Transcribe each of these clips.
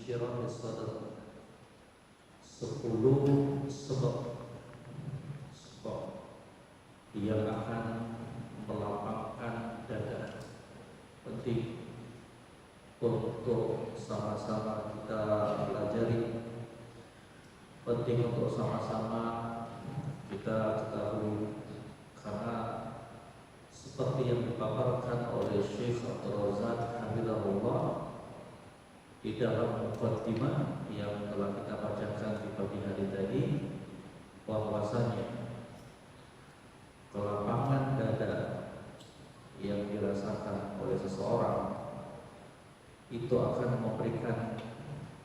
insyirah sadar 10 sebab yang akan melapangkan dada. Penting untuk sama-sama kita pelajari, penting untuk sama-sama kita ketahui, karena seperti yang dipaparkan oleh Syekh Abdul Razak Hafizahullah di dalam muqaddimah yang telah kita bacakan di pagi hari tadi, bahwasanya kelapangan dada yang dirasakan oleh seseorang itu akan memberikan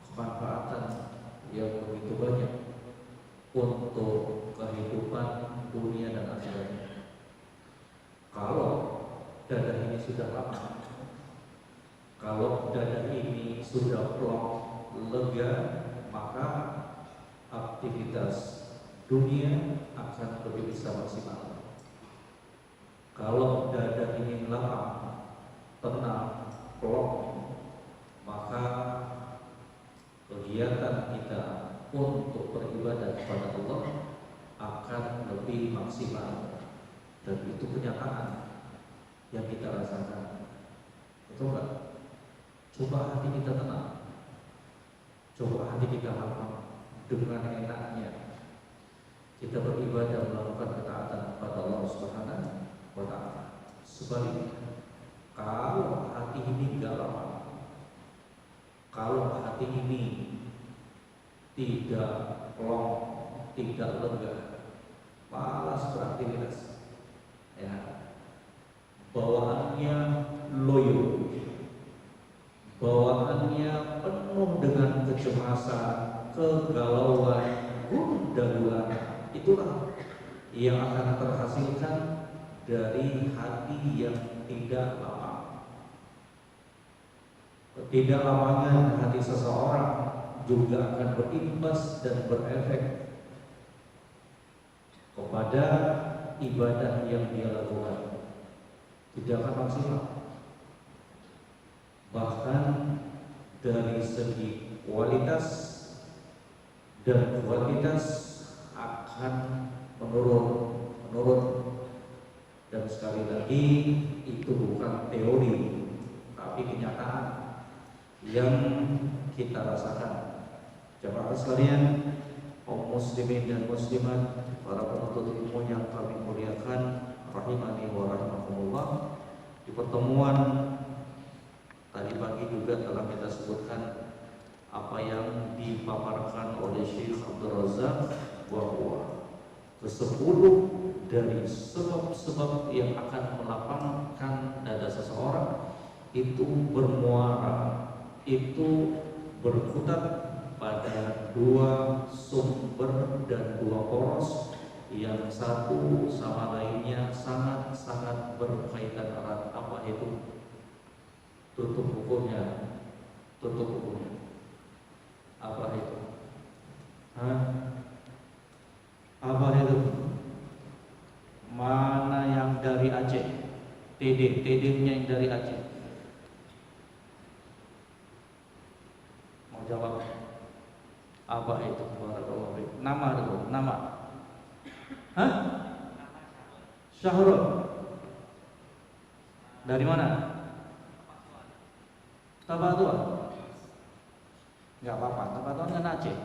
kemanfaatan yang begitu banyak untuk kehidupan dunia dan akhirat. Kalau dada ini sudah lapang, kalau dada ini sudah plong, lega, maka aktivitas dunia akan lebih bisa maksimal. Kalau dada ini lapang, tenang, plong, maka kegiatan kita untuk beribadah kepada Allah akan lebih maksimal. Dan itu kenyataan yang kita rasakan. Betul nggak? Coba hati kita tenang, coba hati kita lapang, dengan enaknya kita beribadah, melakukan ketaatan kepada Allah Subhanahu wa Ta'ala. Sebaliknya, kalau hati ini nggak lapang, kalau hati ini tidak plong, tidak lega, malas beraktivitas, ya, bawaannya loyo, bawaannya penuh dengan kecemasan, kegalauan, gundah-gulana, itulah yang akan terhasilkan dari hati yang tidak lapang. Ketidaklapangan hati seseorang juga akan berimbas dan berefek kepada ibadah yang dia lakukan, tidak akan maksimal. Bahkan dari segi kualitas dan kuantitas akan menurun. Dan sekali lagi, itu bukan teori, tapi kenyataan yang kita rasakan. Jemaah sekalian, kaum muslimin dan muslimat, para penuntut ilmu yang kami muliakan, rahimani wa rahimakumullah. Di pertemuan tadi pagi juga telah kita sebutkan apa yang dipaparkan oleh Syekh Abdul Razak, bahwa ke-10 dari sebab-sebab yang akan melapangkan dada seseorang itu bermuara, itu berkutat pada 2 sumber dan 2 poros yang satu sama lainnya sangat-sangat berkaitan erat. Apa itu? Tutup bukunya. Apa itu? Apa itu? Mana yang dari Aceh? TD-nya yang dari Aceh. Mau jawab? Apa itu? Nama itu? Nama? Syahrul. Dari mana? Tabatua. Enggak apa-apa, Tabatua kan Aceh.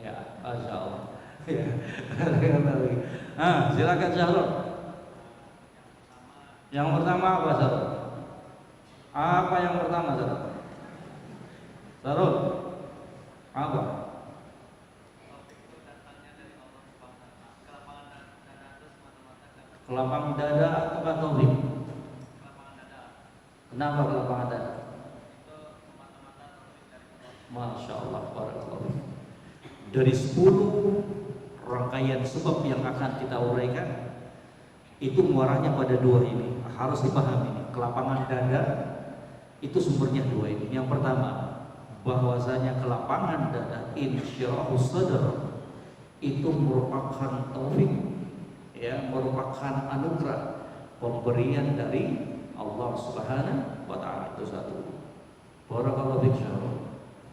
Ya, Masya Allah. Ya. Silakan Syahrul. Yang pertama apa, Syahrul? Apa yang pertama, Syahrul? Syahrul, apa? Kelapangan dada atau taufik? Kenapa kelapangan dada? Masya Allah, barakallahu. Dari 10 rangkaian sebab yang akan kita uraikan, itu muaranya pada 2 ini. Harus dipahami ini. Kelapangan dada itu sumbernya 2 ini. Yang pertama, bahwasanya kelapangan dada, insyirahus sadar, itu merupakan taufik, ya, merupakan anugerah, pemberian dari Allah Subhanahu wa Ta'ala. Itu satu. Barakallahu fiik.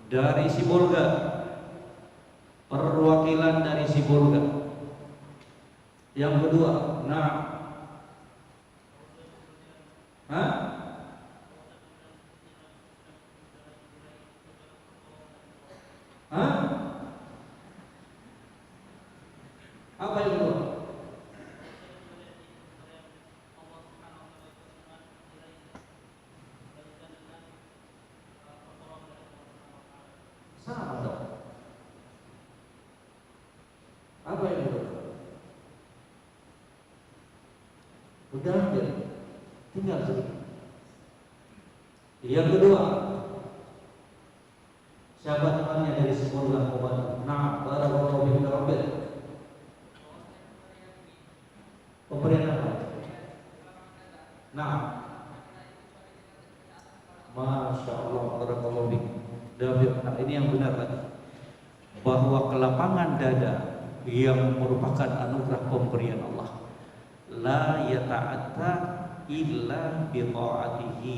dari Sibolga, perwakilan dari Sibolga. Yang kedua, nah, hah? Hah? Apa yang kedua? Sama dong. Apa yang kedua? Udah jadi, tinggal sedikit. Yang kedua, siapa temannya dari sekolah obat? Nah, barakallahu fiik rabbil. Pemberian apa? Nah, masya Allah, barakallahu fiik. Nah, ini yang benar tadi, bahwa kelapangan dada yang merupakan anugerah pemberian Allah, la yata'atta illa bi ta'atihi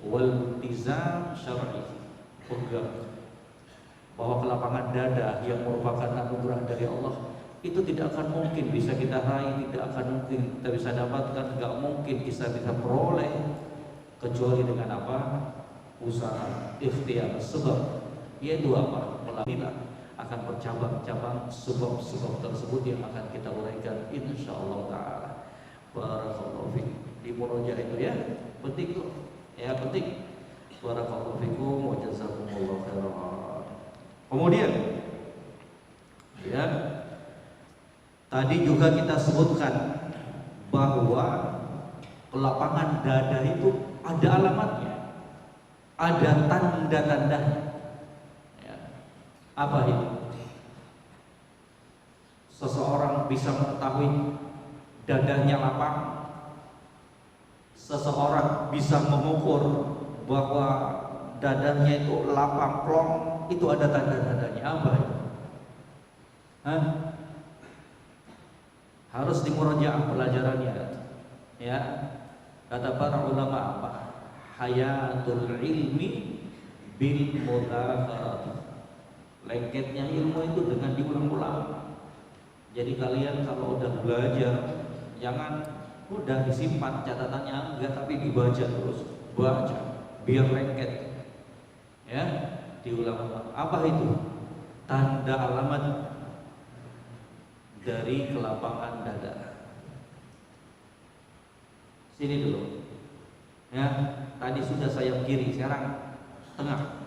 wal iltizam syar'i. Pegang bahwa kelapangan dada yang merupakan anugerah dari Allah itu tidak akan mungkin bisa kita raih, tidak akan mungkin kita bisa dapatkan, tidak mungkin kita bisa peroleh kecuali dengan apa? Usaha, ikhtiar, sebab, yaitu apa? Melalui akan bercabang-cabang sebab-sebab tersebut yang akan kita uraikan insyaallah taala. Barakallahu fiik. Di murojaah itu ya, penting tuh. Ya, penting. Barakallahu fiikum wa jazakumullahu khairan. Kemudian ya, tadi juga kita sebutkan bahwa kelapangan dada itu ada alamatnya, ada tanda-tandanya. Apa itu? Seseorang bisa mengetahui dadanya lapang, seseorang bisa mengukur bahwa dadanya itu lapang plong, itu ada tanda-tandanya. Apa itu? Hah? Harus dimurojaah pelajarannya. Ya, kata para ulama apa? Hayatul ilmi bil mudzakarah. Lengketnya ilmu itu dengan diulang-ulang. Jadi kalian kalau udah belajar, jangan udah disimpan catatannya enggak, tapi dibaca terus, baca biar lengket. Ya, diulang-ulang. Apa itu? Tanda alamat dari kelapangan dada. Sini dulu. Ya, tadi sudah saya kiri, sekarang tengah.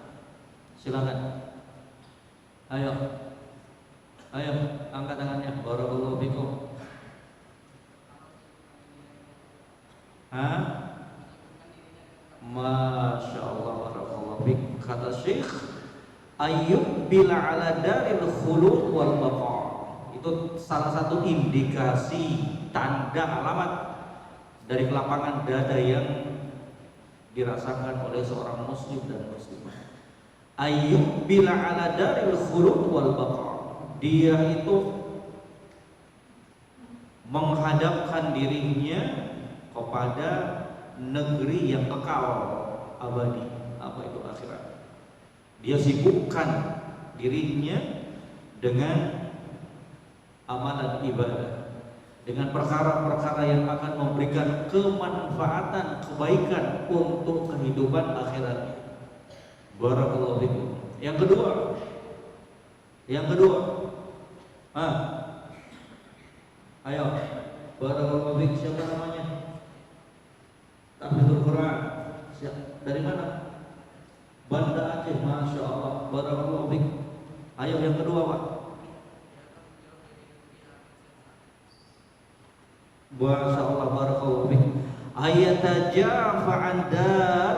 Silakan. Ayo, angkat tangannya. Barakallahu fikum. Hah? Masya Allah, barakallahu fikum. Kata Syekh, ayyub bila ala daril khuluq wal baqa. Itu salah satu indikasi tanda alamat dari kelapangan dada yang dirasakan oleh seorang muslim dan muslimah. Ayyub bila ala daril khuluq wal baqa. Dia itu menghadapkan dirinya kepada negeri yang kekal abadi. Apa itu akhirat? Dia sibukkan dirinya dengan amalan ibadah, dengan perkara-perkara yang akan memberikan kemanfaatan, kebaikan untuk kehidupan akhirat. Barakallahu fikum. Yang kedua, ayo, barakallahu fikum. Siapa namanya? Tahfidzul Quran. Dari mana? Banda Aceh. Masya Allah, barakallahu fikum. Ayo yang kedua, Pak. Masya Allah, barakallahu fikum. Ayatajafa andar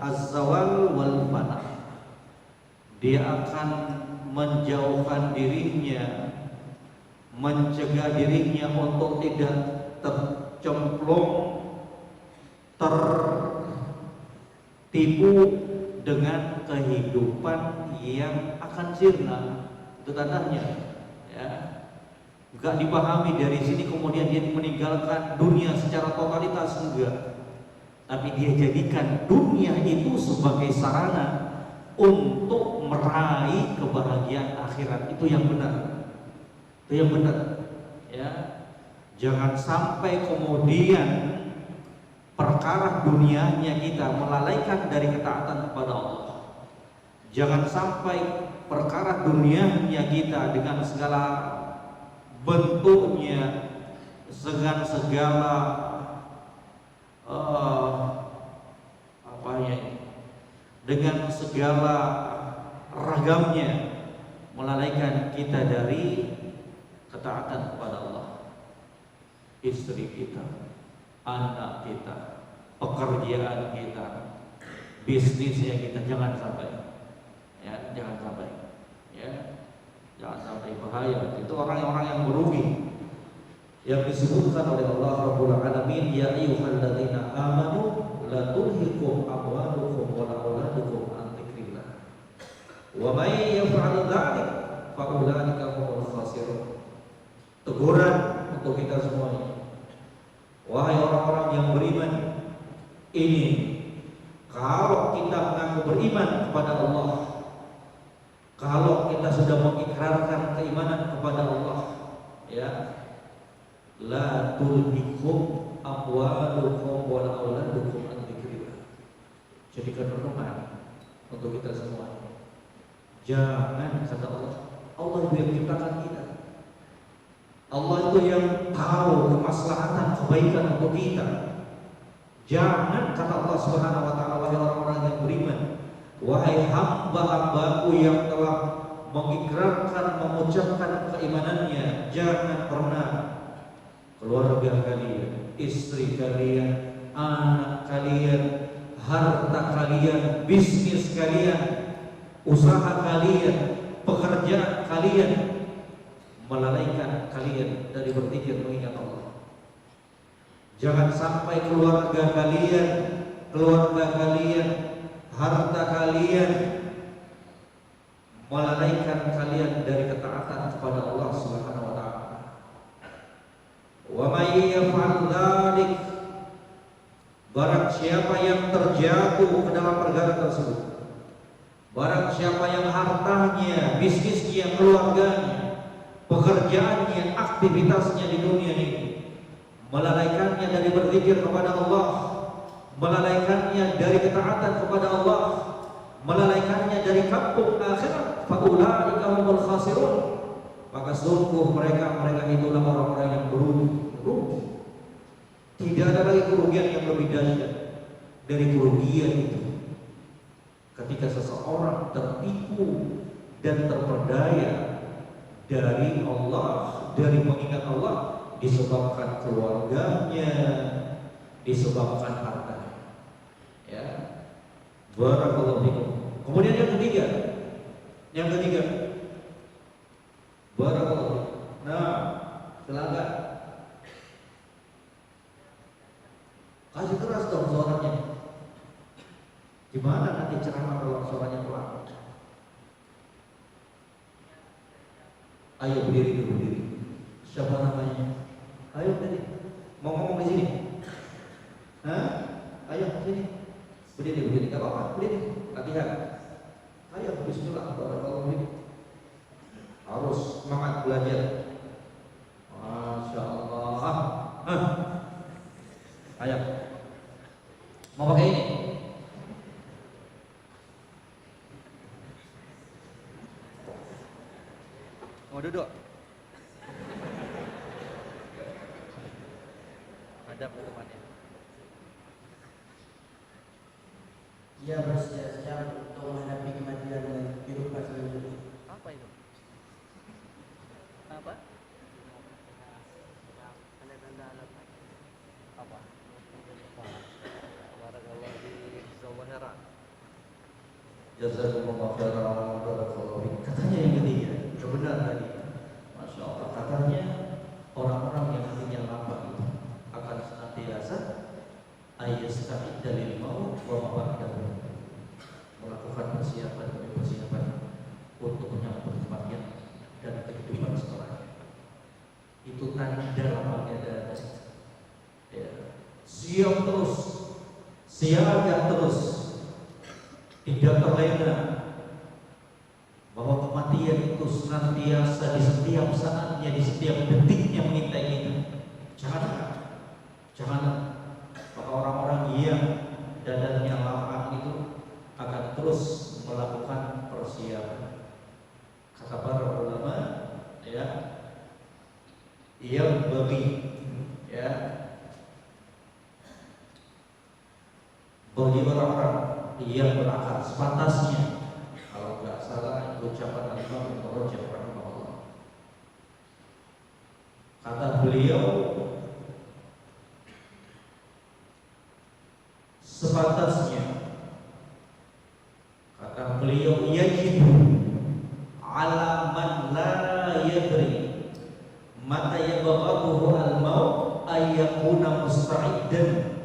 az-zawal wal fana. Dia akan menjauhkan dirinya, mencegah dirinya untuk tidak tercemplung, tertipu dengan kehidupan yang akan sirna. Itu tandanya, ya. Enggak dipahami dari sini kemudian dia meninggalkan dunia secara totalitas, enggak. Tapi dia jadikan dunia itu sebagai sarana untuk meraih kebahagiaan akhirat. Itu yang benar. Itu yang benar. Ya. Jangan sampai kemudian perkara dunianya kita melalaikan dari ketaatan kepada Allah. Jangan sampai perkara dunianya kita dengan segala bentuknya, dengan segala dengan segala ragamnya melalaikan kita dari ketaatan kepada Allah. Istri kita, anak kita, pekerjaan kita, bisnisnya kita, jangan sampai, ya, jangan sampai, ya, jangan sampai bahaya. Itu orang-orang yang merugi, yang disebutkan oleh Allah Rabbul Alamin, ya ayyuhalladzina amanu la tulhikum amwalukum wa la auladukum an dzikrillah wa may yaf'al dzalik fa ulaika humul khasirun. Teguran untuk kita semuanya, wahai orang-orang yang beriman, ini kalau kita mengaku beriman kepada Allah, kalau kita sudah mengikrarkan keimanan kepada Allah, ya, la tulhikum amwalukum wa la auladukum an dzikrillah. Jadikan renungan untuk kita semua. Jangan, kata Allah, Allah itu yang menciptakan kita, Allah itu yang tahu kemaslahatan kebaikan untuk kita. Jangan, kata Allah Subhanahu wa taala, wahai orang-orang yang beriman, wahai hamba-hambaku yang telah mengikrarkan, mengucapkan keimanannya, jangan pernah keluarga kalian, istri kalian, anak kalian, harta kalian, bisnis kalian, usaha kalian, pekerjaan kalian melalaikan kalian dari berzikir mengingat Allah. Jangan sampai keluarga kalian, harta kalian melalaikan kalian dari ketaatan kepada Allah Subhanahu wa taala. Wa may yaf'al dzalik, barang siapa yang terjatuh ke dalam perkara tersebut, barang siapa yang hartanya, bisnisnya, keluarganya, pekerjaannya, aktivitasnya di dunia ini melalaikannya dari berzikir kepada Allah, melalaikannya dari ketaatan kepada Allah, melalaikannya dari kampung akhirat, faulaika humul khasirun, maka sungguh mereka itulah orang-orang yang berugi. Tidak ada lagi kerugian yang lebih dahsyat dari kerugian itu ketika seseorang tertipu dan terperdaya dari Allah, dari mengingat Allah, disebabkan keluarganya, disebabkan hartanya. Ya, barakallahu fikum. Kemudian yang ketiga, barakallahu. Nah, silakan. Kasih keras dong suaranya. Gimana nanti ceramah kalau suaranya pelan? Ayo berdiri dulu, berdiri. Siapa namanya? Ayo berdiri. Mau ngomong di sini? Hah? Ayo sini. Berdiri. Gak apa-apa, berdiri. Latihan. Ayo, bismillah. Barakallahu fiik. Harus semangat belajar. Masya Allah. Ayo. Mau pakai ini? Mau duduk? Ada temannya. Ia bersiap-siap untuk menghadapi kematian dan kehidupan selanjutnya. Apa itu? Apa? Tanda-tanda alam. Apa? Barakallahu fi zawahiran. Jazakumullah khairan, barakallahu fiik. Katanya yang ketiga, kebenaran tadi. Masya Allah, katanya orang-orang yang hatinya lapang itu akan senantiasa ayasta'id dalil maut wa ma ba'dahu, melakukan persiapan demi persiapan untuk menyambut kematian dan kehidupan setelahnya. Itu tanda lapangnya dada. Ya. Siap terus, siaga terus, tidak terlena, bahwa kematian itu senantiasa di setiap saatnya, di setiap detiknya mengintai kita. Jangan. Maka orang-orang yang dadanya lapang itu akan terus melakukan persiapan. Kata para ulama, ya, yang bagi, ya, bagi orang-orang yang berakal sepantasnya, kalau nggak salah ucapan Al-Imam Ibnu Rajab rahimahullah, kata beliau, sepantasnya, kata beliau, yajibu ala man la yadri mata yabghaduhu al-maut ayyakuna musta'iddan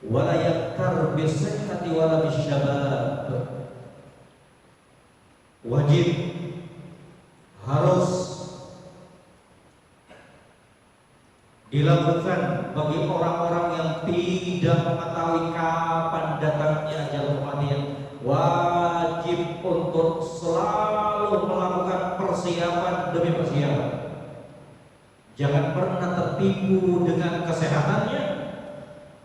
wala yaktar bisihhati wala bisyabab. Wajib, harus dilakukan bagi orang-orang yang tidak mengetahui kapan datangnya ajal kematian. Wajib untuk selalu melakukan persiapan demi persiapan. Jangan pernah tertipu dengan kesehatannya,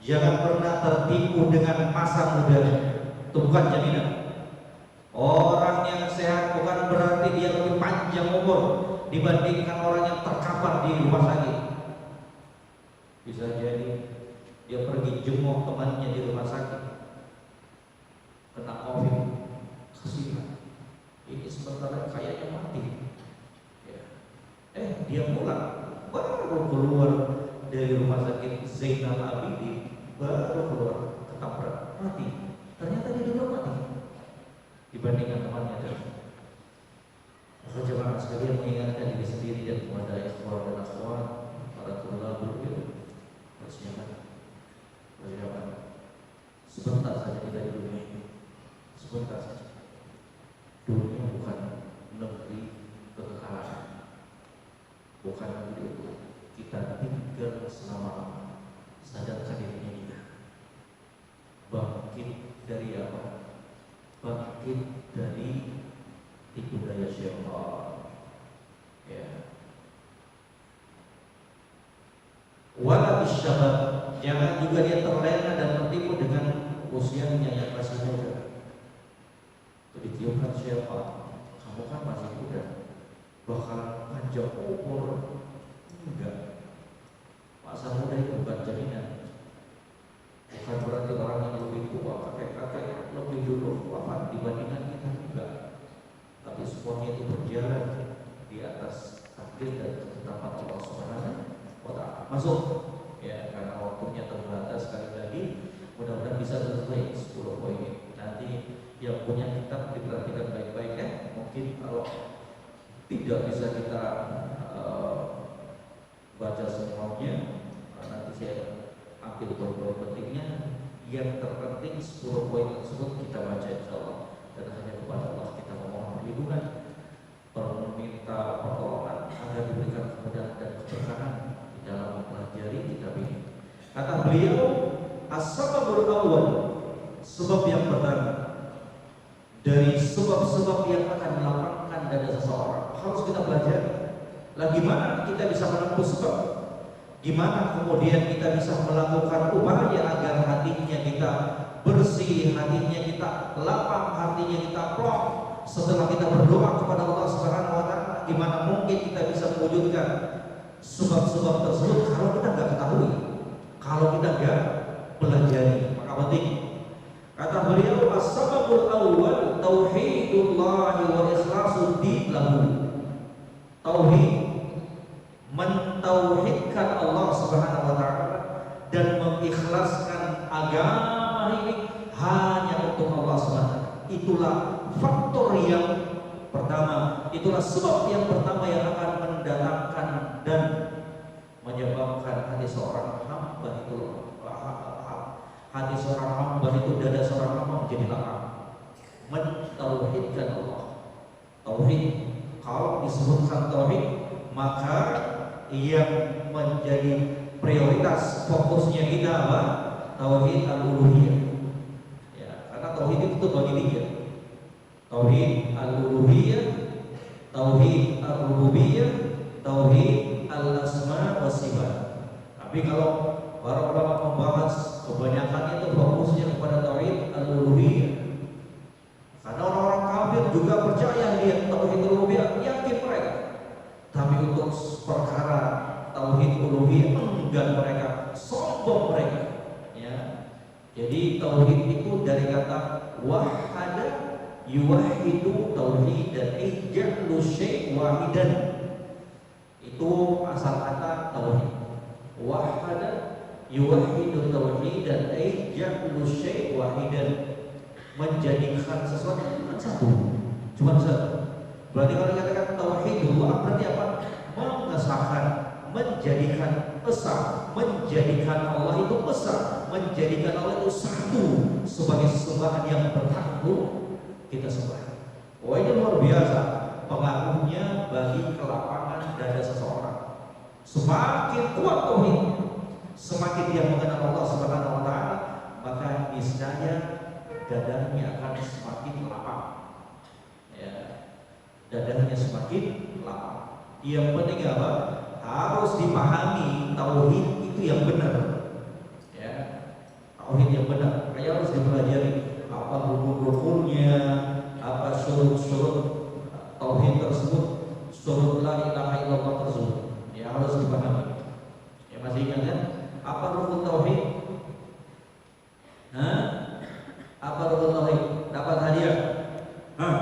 jangan pernah tertipu dengan masa mudanya. Itu bukan jaminan. Orang yang sehat bukan berarti dia lebih panjang umur dibandingkan orang yang terkapar di rumah sakit. Bisa jadi dia pergi jenguk temannya di rumah sakit, kena COVID, kasihan, ini sebentar kayaknya mati, ya. Dia pulang, baru keluar dari rumah sakit Zainal Abidin, baru keluar ketabrak, mati. Ternyata dia juga mati dibandingkan temannya tadi. Maka jemaah sekalian mengingatkan diri sendiri dan kepada ikhwan dan akhwat, para tulabul ilm, persiapan. Sebentar saja kita di dunia ini, sebentar saja. Dunia bukan negeri kekekalan, bukan negeri itu kita tinggal selama-lamanya. Sadarkan dirinya kita. Bangkit dari apa? Bangkit dari tipu daya syaitan, ya. Wala bisyabab, jangan juga dia terlena dan tertipu dengan usianya yang masih muda. Itu ditiupkan syaitan, kamu kan masih muda, bakal panjang umur. Enggak, masa muda itu bukan jaminan. Bukan berarti orang yang lebih tua, kakek-kakek lebih dulu wafat dibandingkan kita, enggak. Tapi semuanya itu berjalan di atas takdir dan ketetapan Allah Subhanahu wa Ta'ala. Masuk, ya, karena waktunya terbatas. Sekali lagi, mudah-mudahan bisa selesai 10 poin ini. Nanti yang punya kitab diperhatikan baik-baik, ya. Mungkin kalau tidak bisa kita baca semuanya, nanti saya ambil poin-poin pentingnya. Yang terpenting 10 poin tersebut kita baca insyaallah, dan hanya kepada Allah kita memohon perlindungan, meminta pertolongan agar diberikan kemudahan dan keberkahan di dalam mempelajari kitab ini. Kata beliau, as-sababul awwal, sebab yang pertama dari sebab-sebab yang akan melapangkan dada seseorang, harus kita pelajari. Gimana kita bisa menempuh sebab? Gimana kemudian kita bisa melakukan upaya agar hatinya kita bersih, hatinya kita lapang, hatinya kita plong setelah kita berdoa kepada Allah Subhanahu wa Ta'ala? Gimana mungkin kita bisa mewujudkan sebab-sebab tersebut kalau kita nggak ketahui, kalau kita nggak pelajari? Maka penting. Kata beliau, as-sababul awwal tauhidullah wa ikhlasuddin lahu. Tauhid, mentauhidkan Allah Subhanahu wa Ta'ala dan mengikhlaskan agama ini hanya untuk Allah Subhanahu. Itulah faktor yang pertama, itulah sebab yang pertama yang akan mendatangkan dan menyebabkan hati seorang hamba itu, hati seorang hamba itu, dada seorang hamba menjadi lapang. Mentauhidkan Allah. Tauhid, kalau disebutkan tauhid, maka yang menjadi prioritas fokusnya kita apa? Tauhid al-uluhiyah. Ya, karena tauhid itu bagi tiga. Tauhid al-uluhiyah, tauhid ar-rububiyah, tauhid al-asma wa sifat. Tapi kalau para ulama membahas, kebanyakan itu fokusnya kepada tauhid al-uluhiyah. Karena orang-orang kafir juga percaya dia tauhid al-uluhiyah, yakin mereka. Tapi untuk perkara tauhid uluhiyah enggan mereka, sombong mereka. Ya. Jadi tauhid itu dari kata wahada yuwahidu tauhidan, ij'alu syai' wahidan. Itu asal kata tauhid. Wahada yuwahidu tauhidan, ij'alu syai' wahidan. Menjadikan sesuatu cuma satu. Cuma satu. Berarti kalau dikatakan tauhidullah berarti apa? Mengesahkan, menjadikan esa, menjadikan Allah itu esa, menjadikan Allah itu satu sebagai sesembahan yang berhak untuk kita sembah. Wah, ini luar biasa pengaruhnya bagi kelapangan dada seseorang. Semakin kuat tauhid, semakin dia mengenal Allah Subhanahu wa taala, maka niscaya dadanya akan semakin lapang. Ya, dadanya semakin lapang. Yang penting apa? Harus dipahami tauhid itu yang benar. Ya, tauhid yang benar. Kayak harus dipelajari apa rukun-rukunnya, apa syurut-syurut tauhid tersebut, syurut la ilaha illallah tersebut. Ya, harus dipahami. Ya, masih ingat kan? Apa rukun tauhid? Hah? Apa rukun tauhid? Dapat hadiah. Hah?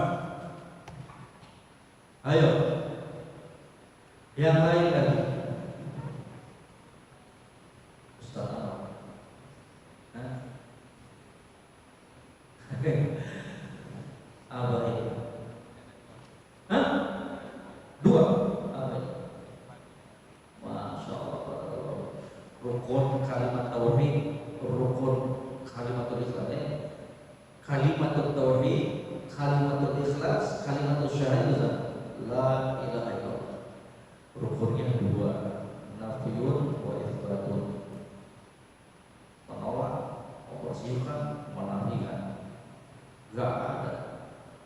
Ayo. Yang lain lagi. Ustaz. Hah? Apa itu? Hah? Dua. Apa itu? Masya Allah. Rukun kalimat tauhid, rukun kalimatul ikhlas. Kalimatul tauhid, kalimatul ikhlas, kalimatul syahadah, la ilaha illallah. Rukunnya dua, nafiyun wa itsbatun. Menolak, membersihkan, menafikan. Enggak ada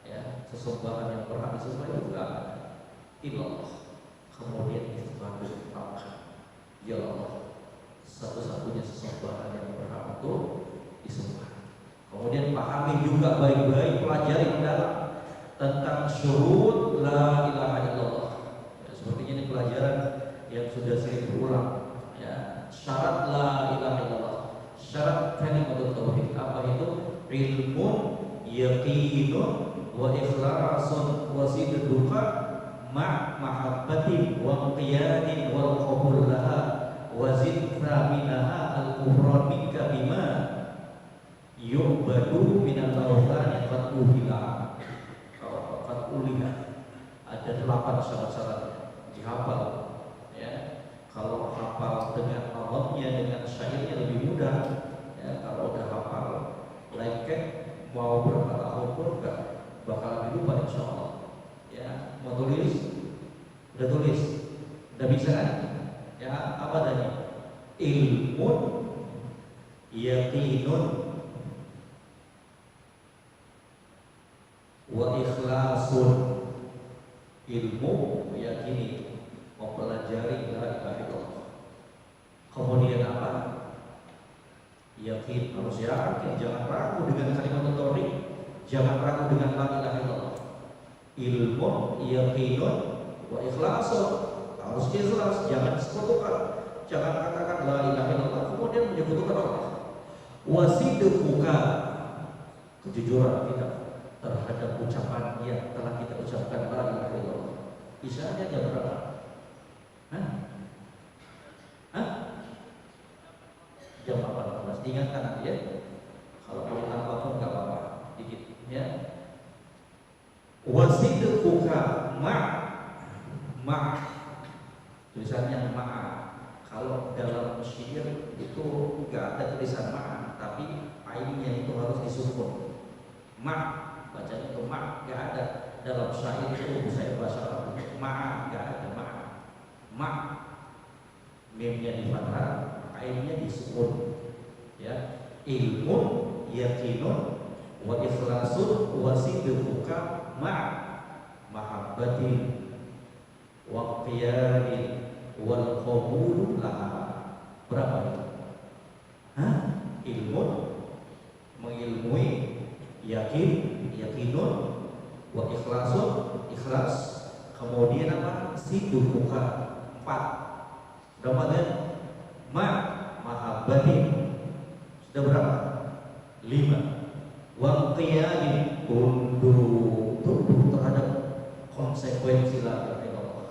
ya sesembahan yang berhak disembah itu enggak ada. Illallah. Kemudian itsbatun tambahan. Ya Allah, satu-satunya sesembahan yang berhak untuk disembah. Kemudian pahami juga baik-baik, pelajari mendalam tentang syurut la ilaha illallah. Ya, sepertinya ini pelajaran yang sudah sering berulang. Ya, syarat la ilaha illallah, syarat kalimat tauhid apa itu? Ilmun, yaqinun, wa ikhlasun, wa sidquka ma mahabbatin wa qiyadin wal qabul laha wa zidna minaha al-kufran minka bima yu'badu minal awthani qad uhila. Qad uliha. Ada 8 syarat-syarat dihafal ya. Kalau hafal dengan nazamnya, dengan syairnya lebih mudah ya. Kalau udah hafal lengket mau berapa tahun pun enggak bakal lupa insyaallah ya. Mau tulis? Udah tulis? Udah bisa kan? Ya, apa tadi? Ilmun, yaqinun, wa ikhlasun. Ilmu meyakini, mempelajari la ilaha illallah. Kemudian apa? Yakin, harus yakin, jangan ragu dengan kalimat tauhid, jangan ragu dengan la ilaha illallah. Ilmu, yakinun, wa ikhlasun, harus ikhlas, jangan sekutukan, jangan katakan la ilaha illallah kemudian menyekutukan Allah. Wasidquka, kejujuran kita terhadap ucapan yang telah kita ucapkan la ilaha illallah. Isyaratnya jam berapa? Hah? Hah? Jam 18. Diingatkan nanti ya. Kalau mau tambah pun nggak apa-apa, dikit ya. Wasidquka ma tulisannya ma'a. Kalau dalam syair itu nggak ada tulisan ma'a, tapi ainnya itu harus disukun. Ma bacanya itu ma, nggak ada dalam syair itu. Saya bahasa Arab ma, nggak ada ma, mimnya di fathah, ainnya disukun ya. Ilmun, yakinun, wa ikhlasun wa sidquka ma'a mahabbati wa qiyadin wal qabul laha. Berapa itu? Hah? Ilmu, mengilmui, yakinun, wa ikhlasun, ikhlas, kemudian apa? Sidquka, 4. Berapa kan? Mahabbati, sudah berapa? 5. Wa qiyadin, tunduk terhadap konsekuensi la ilaha illallah.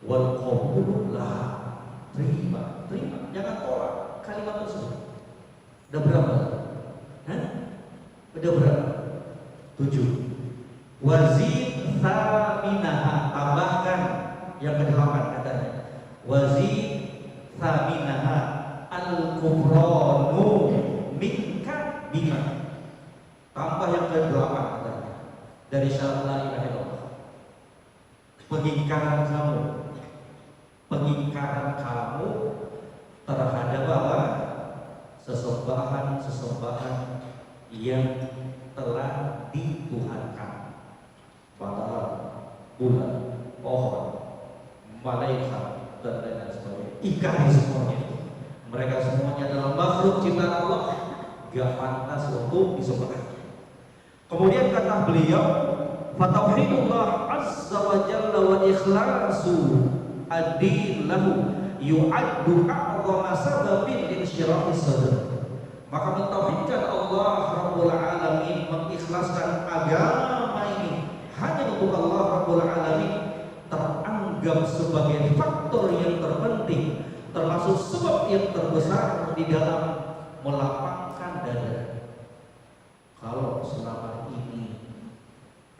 Wal qabul lah, terima, jangan tolak kalimat tersebut. Udah berapa? Hah? Udah berapa? 7. Wazid thaminaha, tambahkan yang ke-8 katanya. Wazid thaminaha al-kufranu minka bima. Tambah yang ke-8 katanya. Dari syarat la ilaha illallah, pengingkaran kamu terhadap apa? Sesembahan yang telah dituhankan, padahal bulan, pohon, malaikat dan lain sebagainya, ikan semuanya, mereka semuanya adalah makhluk ciptaan Allah, gak pantas untuk disembah. Kemudian kata beliau, fatauhidullah azza wa jalla wa ikhlasu ad-din lahu yu'addu a'zama sababin insyirahi sadr. Maka mentauhidkan Allah Rabbul Alamin, mengikhlaskan agama ini hanya untuk Allah Rabbul Alamin, teranggap sebagai faktor yang terpenting, termasuk sebab yang terbesar di dalam melapangkan dada. Kalau selama ini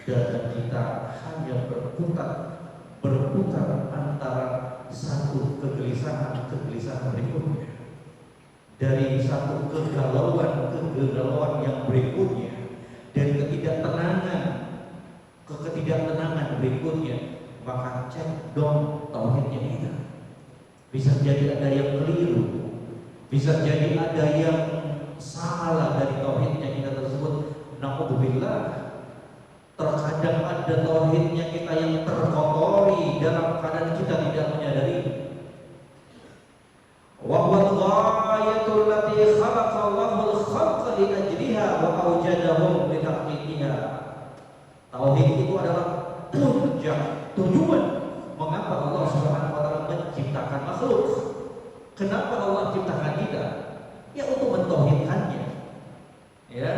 dada kita hanya berputar antara satu kegelisahan berikutnya, dari satu kegalauan yang berikutnya, dari ketidaktenangan berikutnya, maka cek dong tauhidnya kita. Bisa jadi ada yang keliru, bisa jadi ada yang salah dari tauhidnya kita tersebut. Na'udzubillah, terkadang ada tauhidnya kita yang terkotori dalam keadaan kita tidak menyadari. Wa huwal ghayatul lati khalaqa Allahul khalqa li ajliha wa awjadahum li tahqiqiha. Tauhid itu adalah puncak tujuan mengapa Allah Subhanahu wa taala menciptakan makhluk. Kenapa Allah ciptakan kita? Ya untuk mentauhidkannya. Ya.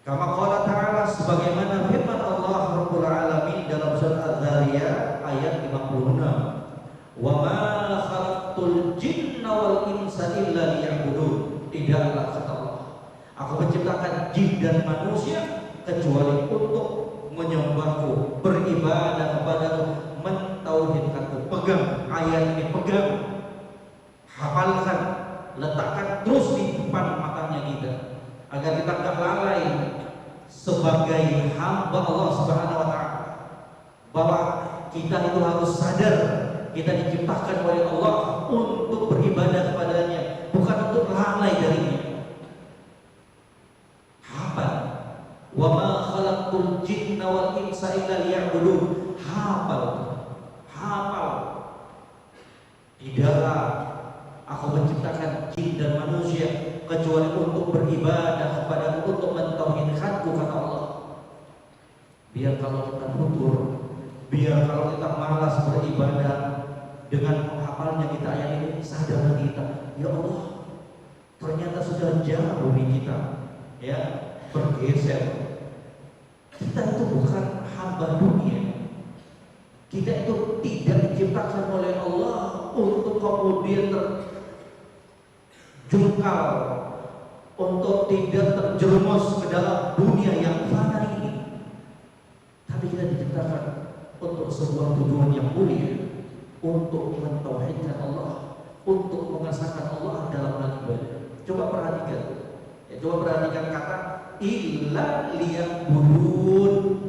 Kama qala ta'ala, sebagaimana firman Allah Rabbul Alamin dalam surat Az-Zariyat ayat 56. Wa ma khalaqtul jinna wal insa illa liya'budun. Tidaklah, kata Allah, aku menciptakan jin dan manusia kecuali untuk menyembahku, beribadah kepadaku, mentauhidkanku. Pegang ayat ini, pegang, hafalkan, letakkan terus di depan matanya kita, agar kita tidak lalai sebagai hamba Allah Subhanahu wa taala, bahwa kita itu harus sadar kita diciptakan oleh Allah untuk beribadah kepadanya, bukan untuk lalai darinya. Hafal, wa ma khalaqtul jinna wal insa illa liya'budun. Hafal. Tidaklah aku menciptakan jin dan manusia kecuali untuk beribadah kepadaku, untuk mentauhidkanku, kata Allah. Biar kalau kita tutur, biar kalau kita malas beribadah, dengan menghafalnya kita ayat ini, sadar kita, ya Allah, ternyata sudah jauh nih kita, ya, bergeser. Kita itu bukan hamba dunia. Kita itu tidak diciptakan oleh Allah untuk kemudian terjungkal, untuk tidak terjerumus ke dalam dunia yang fana ini. Tapi kita diciptakan untuk sebuah tujuan yang mulia, untuk mentauhidkan Allah, untuk mengesahkan Allah dalam hal ibadah. Coba perhatikan kata illa liya'budun.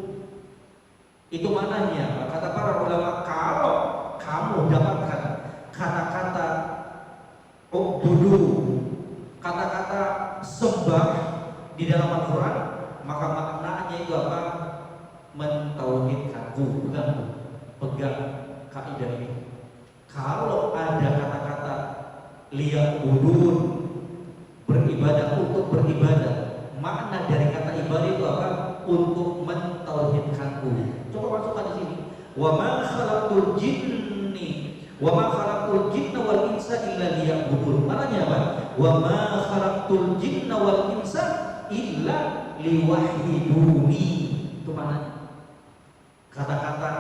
Itu maknanya, kata para ulama, kalau kamu dapatkan kata-kata ubudu, kata-kata sembah, di dalam Al-Quran, maka maknanya itu apa? Mentauhidkanku. Pegang kaidah ini. Kalau ada kata-kata liya'budun, beribadah, untuk beribadah, makna dari kata ibadah itu apa? Untuk mentauhidkanku. Coba masukkan di sini. Wa ma khalaqtul jinna wal insa illa liya'budun. Maknanya apa? Wa ma khalaqtul jinna wal insa illa liwahiduni. Itu maknanya. Kata-kata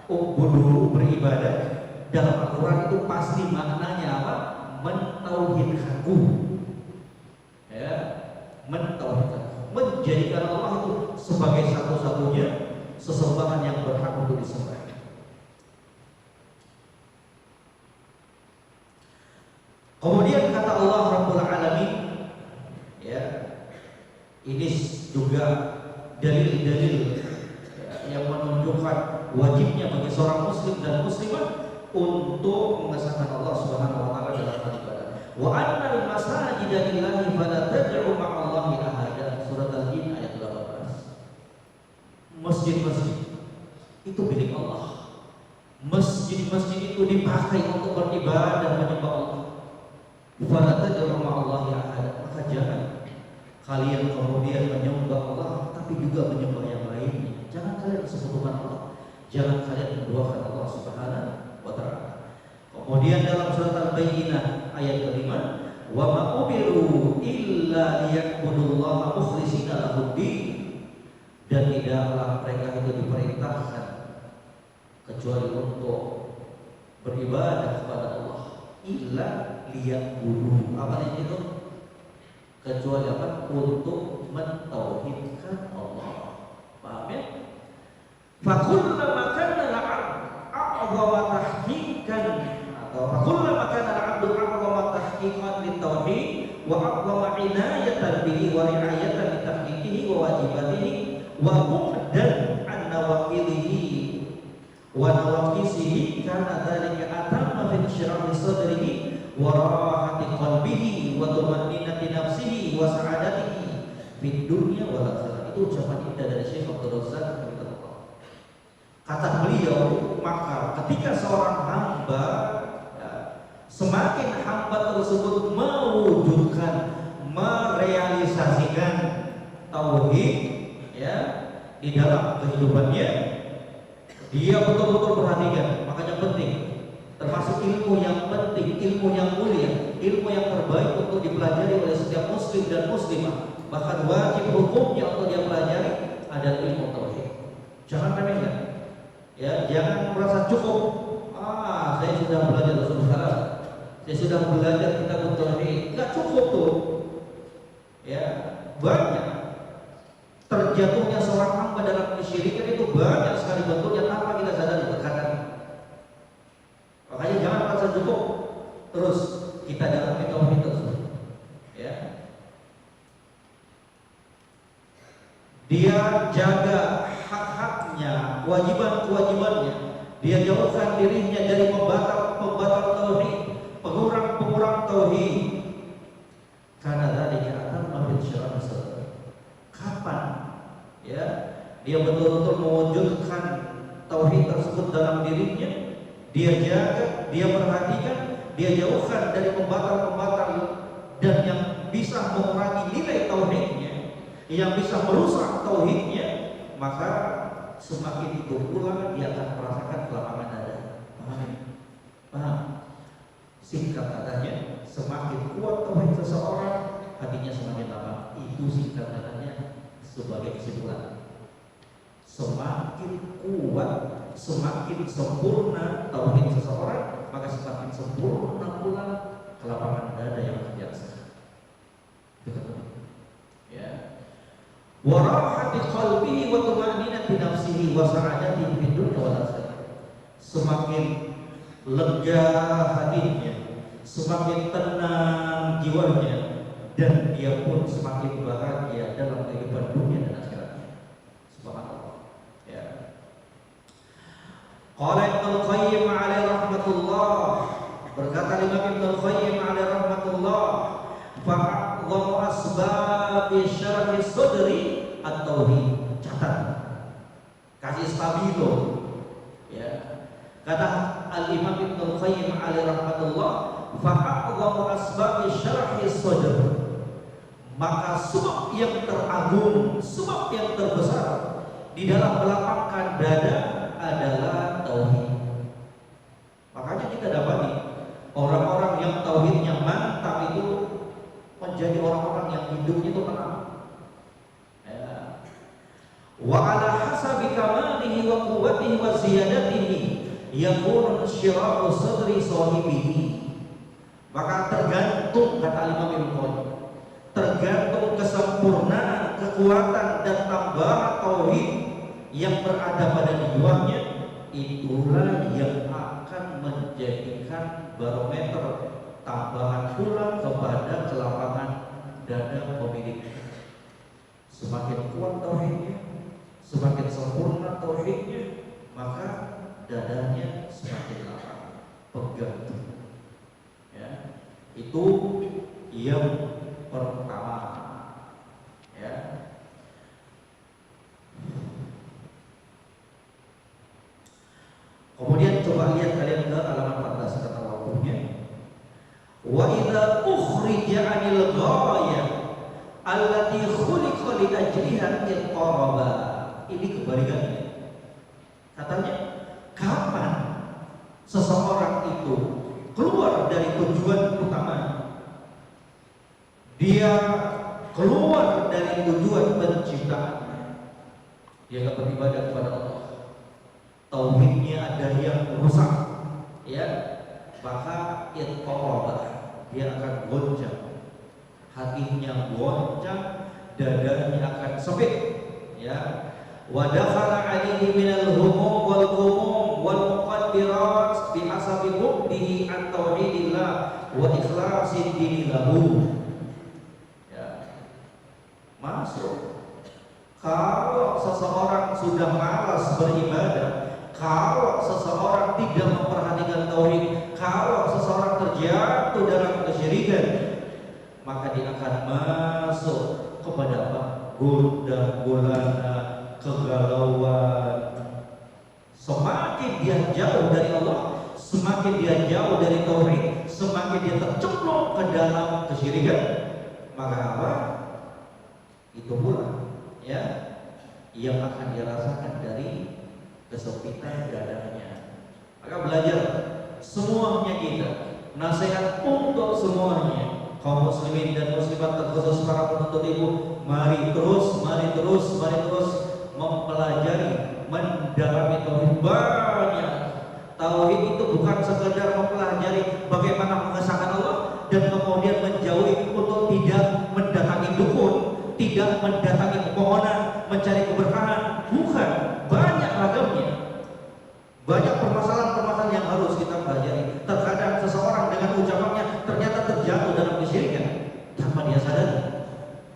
ubudu, beribadah, dalam Al-Quran itu pasti maknanya apa? Mentauhidkanku. Ya, mentauhidkan, menjadikan Allah itu sebagai satu-satunya sesembahan yang berhak untuk disembah. Kemudian kata Allah Rabbul Alamin, ya, ini juga dalil-dalil yang menunjukkan wajibnya bagi seorang muslim dan muslimah untuk mengesahkan Allah Subhanahu wa taala dalam beribadah. Wa annal masajida lillahi fala tad'u ma'allahi ahada. Surat Al-Jin ayat 18. Masjid-masjid itu milik Allah. Masjid-masjid itu dipakai untuk beribadah menyembah Allah. Fala tad'u ma'allahi ahada. Maka jangan kalian kemudian menyembah Allah tapi juga menyembah yang lainnya. Jangan kalian sekutukan Allah. Jangan kalian menduakan Allah Subhanahu wa ta'ala. Kemudian dalam surat Al-Bayyinah ayat kelima, wa ma umiru illa liya'budullaha mukhlishina lahud-din, dan tidaklah mereka itu diperintahkan kecuali untuk beribadah kepada Allah, illa liya'budu. Apa itu? Kecuali apa? Untuk mentauhidkan Allah. Paham ya? Fakullama kana al-'abdu a'zama tahqiqan, atau fakullama kana al-'abdu a'zama tahqiqan lit-tauhid wa a'zama inayatan bihi wa ri'ayatan li tahqiqihi wa wajibatihi wa mu'dan an nawaqilihi wa nawaqisihi, kana dzalika atamma fi insyirahi sadrihi wa rahati qalbihi wa tuma'ninati nafsihi wa sa'adatihi fid dunya wal akhirah. Itu ucapan indah dari Syekh Abdul Razak. Kata beliau, maka ketika seorang hamba, ya, semakin hamba tersebut mewujudkan, merealisasikan tauhid, ya, di dalam kehidupannya, dia betul-betul perhatikan. Makanya penting, termasuk ilmu yang penting, ilmu yang mulia, ilmu yang terbaik untuk dipelajari oleh setiap muslim dan muslimah, bahkan wajib hukumnya untuk dia pelajari adalah ilmu tauhid. Jangan remehkan. Ya, jangan merasa cukup. Saya sudah belajar Rasulullah, saya sudah belajar kitab tauhid. Enggak cukup tuh. Ya, banyak terjatuhnya seorang hamba dalam kesyirikan itu banyak sekali bentuknya tanpa kita sadari terkadang. Makanya jangan merasa cukup. Terus kita dalam tauhid tersebut. Ya. Dia jaga hak-haknya, kewajiban-kewajibannya. Dia jauhkan dirinya dari pembatal tauhid, pengurang-pengurang tauhid. Karena tadi akan mengambil syarat sadar. Kapan? Ya, dia betul-betul mewujudkan tauhid tersebut dalam dirinya. Dia jaga, dia perhatikan, dia jauhkan dari pembatal-pembatal dan yang bisa mengurangi nilai tauhidnya, yang bisa merusak tauhidnya, maka semakin itu pula dia akan merasakan kelapangan dada. Paham? Paham? Singkat katanya, semakin kuat tauhid seseorang, hatinya semakin lapang. Itu singkat katanya sebagai kesimpulan. Semakin kuat, semakin sempurna tauhid seseorang, maka semakin sempurna pula kelapangan dada yang terbiasa. Ya. Wa rahati qalbihi wa tuma'ninati nafsihi wa sa'adatihi fid dunya wal akhirah. Semakin lega hatinya, semakin tenang jiwanya, dan dia pun semakin bahagia dalam kehidupan dunia dan akhiratnya. Subhanallah. Ya. Qala Ibnu Qayyim alaihi rahmatullah, berkata Imam Ibnu Qayyim alaihi rahmatullah, fa'adhamu asbabi syarhi sadri at-tauhid. Catat. Kasih stabilo. Ya. Kata Al-Imam Ibnu Qayyim alaihi rahmatullah, fa'a'dhamu asbabi syarhi sadr. Maka sebab yang teragung, sebab yang terbesar di dalam melapangkan dada adalah tauhid. Makanya kita dapati orang-orang yang tauhidnya mantap itu menjadi orang-orang yang hidupnya itu tenang. Ya. Wa ala hasabi kamalihi wa quwwatihi wa ziyadatihi yakunu syirahu sadri sahibihi. Maka tergantung, kata Imam Ibnu Qayyim, tergantung kesempurnaan, kekuatan dan tambahan tauhid yang berada pada jiwanya, itulah yang akan menjadikan barometer tambahan pula kepada kelapangan dada pemilik. Semakin kuat tauhidnya, semakin sempurna tauhidnya, maka dadanya semakin lapang, pegang. Ya, itu yang pertama. Ya. Kemudian coba lihat kalian ke halaman 14 kata waktunya. Wa idza ukhrija 'anil ghayah allati khuliqa li ajliha iqtaraba. Ini kebalikannya. Katanya, kapan seseorang itu keluar dari tujuan utama, dia keluar dari tujuan penciptaannya, dia akan beribadah kepada Allah, tauhidnya ada yang rusak, ya, maka iqtaraba, dia akan goncang, hatinya goncang, dadanya akan sempit, ya. Wa dakhala 'alaihi minal humum wal ghumum wal muqaddirat bi hasabi hubbihi an tauhidillah wa ikhlasi dini lahu. Ya. Masuk. Kalau seseorang sudah malas beribadah, kalau seseorang tidak memperhatikan tauhid, kalau seseorang terjatuh dalam kesyirikan, maka dia akan masuk kepada apa? Gundah gulana, kegalauan. Semakin dia jauh dari Allah, semakin dia jauh dari tauhid, semakin dia tercemplung ke dalam kesyirikan. Maka apa? Itu pula, ya, yang akan dirasakan dari kesempitan dadanya. Maka belajar semuanya kita, nasihat untuk semuanya, kaum muslimin dan muslimat terkhusus para penuntut ilmu, mari terus mempelajari, mendalami tauhid. Banyak tauhid itu bukan sekedar mempelajari bagaimana mengesahkan Allah dan kemudian menjauhi untuk tidak mendatangi dukun, tidak mendatangi pepohonan, mencari keberkahan. Bukan, banyak ragamnya, banyak permasalahan-permasalahan yang harus kita pelajari. Terkadang seseorang dengan ucapannya ternyata terjatuh dalam kesyirikan tanpa dia sadari.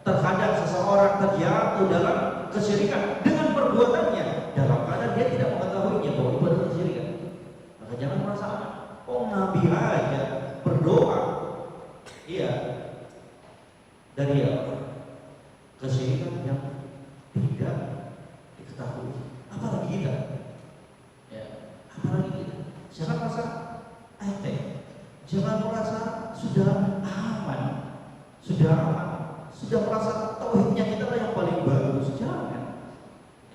Terkadang seseorang terjatuh dalam kesyirikan dengan perbuatannya dalam keadaan dia tidak mengetahuinya bahwa itu adalah kesyirikan. Maka jangan merasa aman. Oh, Nabi aja berdoa, iya, dari apa? Kesyirikan yang tidak diketahui. Apalagi kita, ya, apalagi kita. Jangan merasa enteng, jangan merasa sudah aman, sudah merasa tauhidnya kita lah yang paling bagus. Jangan.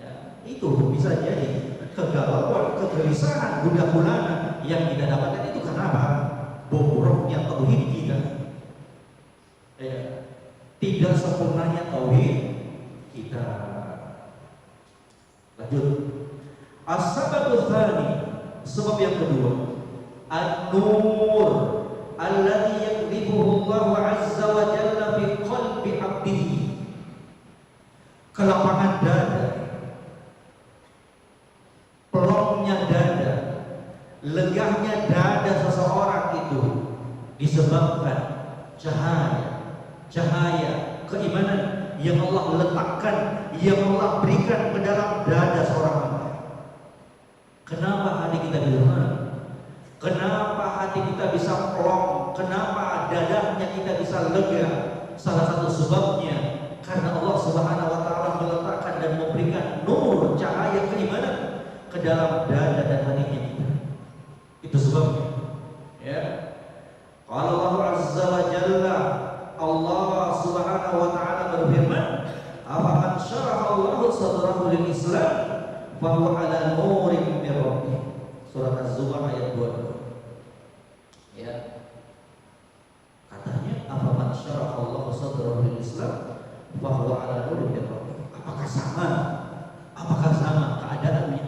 Ya, itu bisa jadi kegalauan, kegelisahan, gundah gulana yang kita dapatkan itu karena apa? Bobroknya tauhid kita. Ya, tidak sempurnanya tauhid kita. Lanjut. As-sababul tsani, sebab yang kedua, an-nur alladhi yakdhibuhu Allah azza wa jalla fi qalbi 'abdihi. Kelapangan dada, pelongnya dada, legahnya dada seseorang itu disebabkan cahaya keimanan yang Allah letakkan, yang Allah berikan ke dalam dada seorang hamba. Kenapa hati kita dilemah? Kenapa hati kita bisa plong? Kenapa dadanya kita bisa lega? Salah satu sebabnya Karena Allah Subhanahu wa taala meletakkan dan memberikan nur cahaya keimanan ke dalam dada dan hatinya kita. Itu sebabnya. Ya. Kalau Allah Azza wa Jalla, Allah Subhanahu wa taala berfirman, "Afaman syaraha Allahu sadrahu lil Islam, fa huwa 'ala nurin min rabbih." Surat Az-Zumar ayat 22. Ya. Katanya, "Afaman syaraha Allahu sadrahu lil Islam, fa huwa 'ala nurin min rabbih." Apakah sama? Apakah sama keadaannya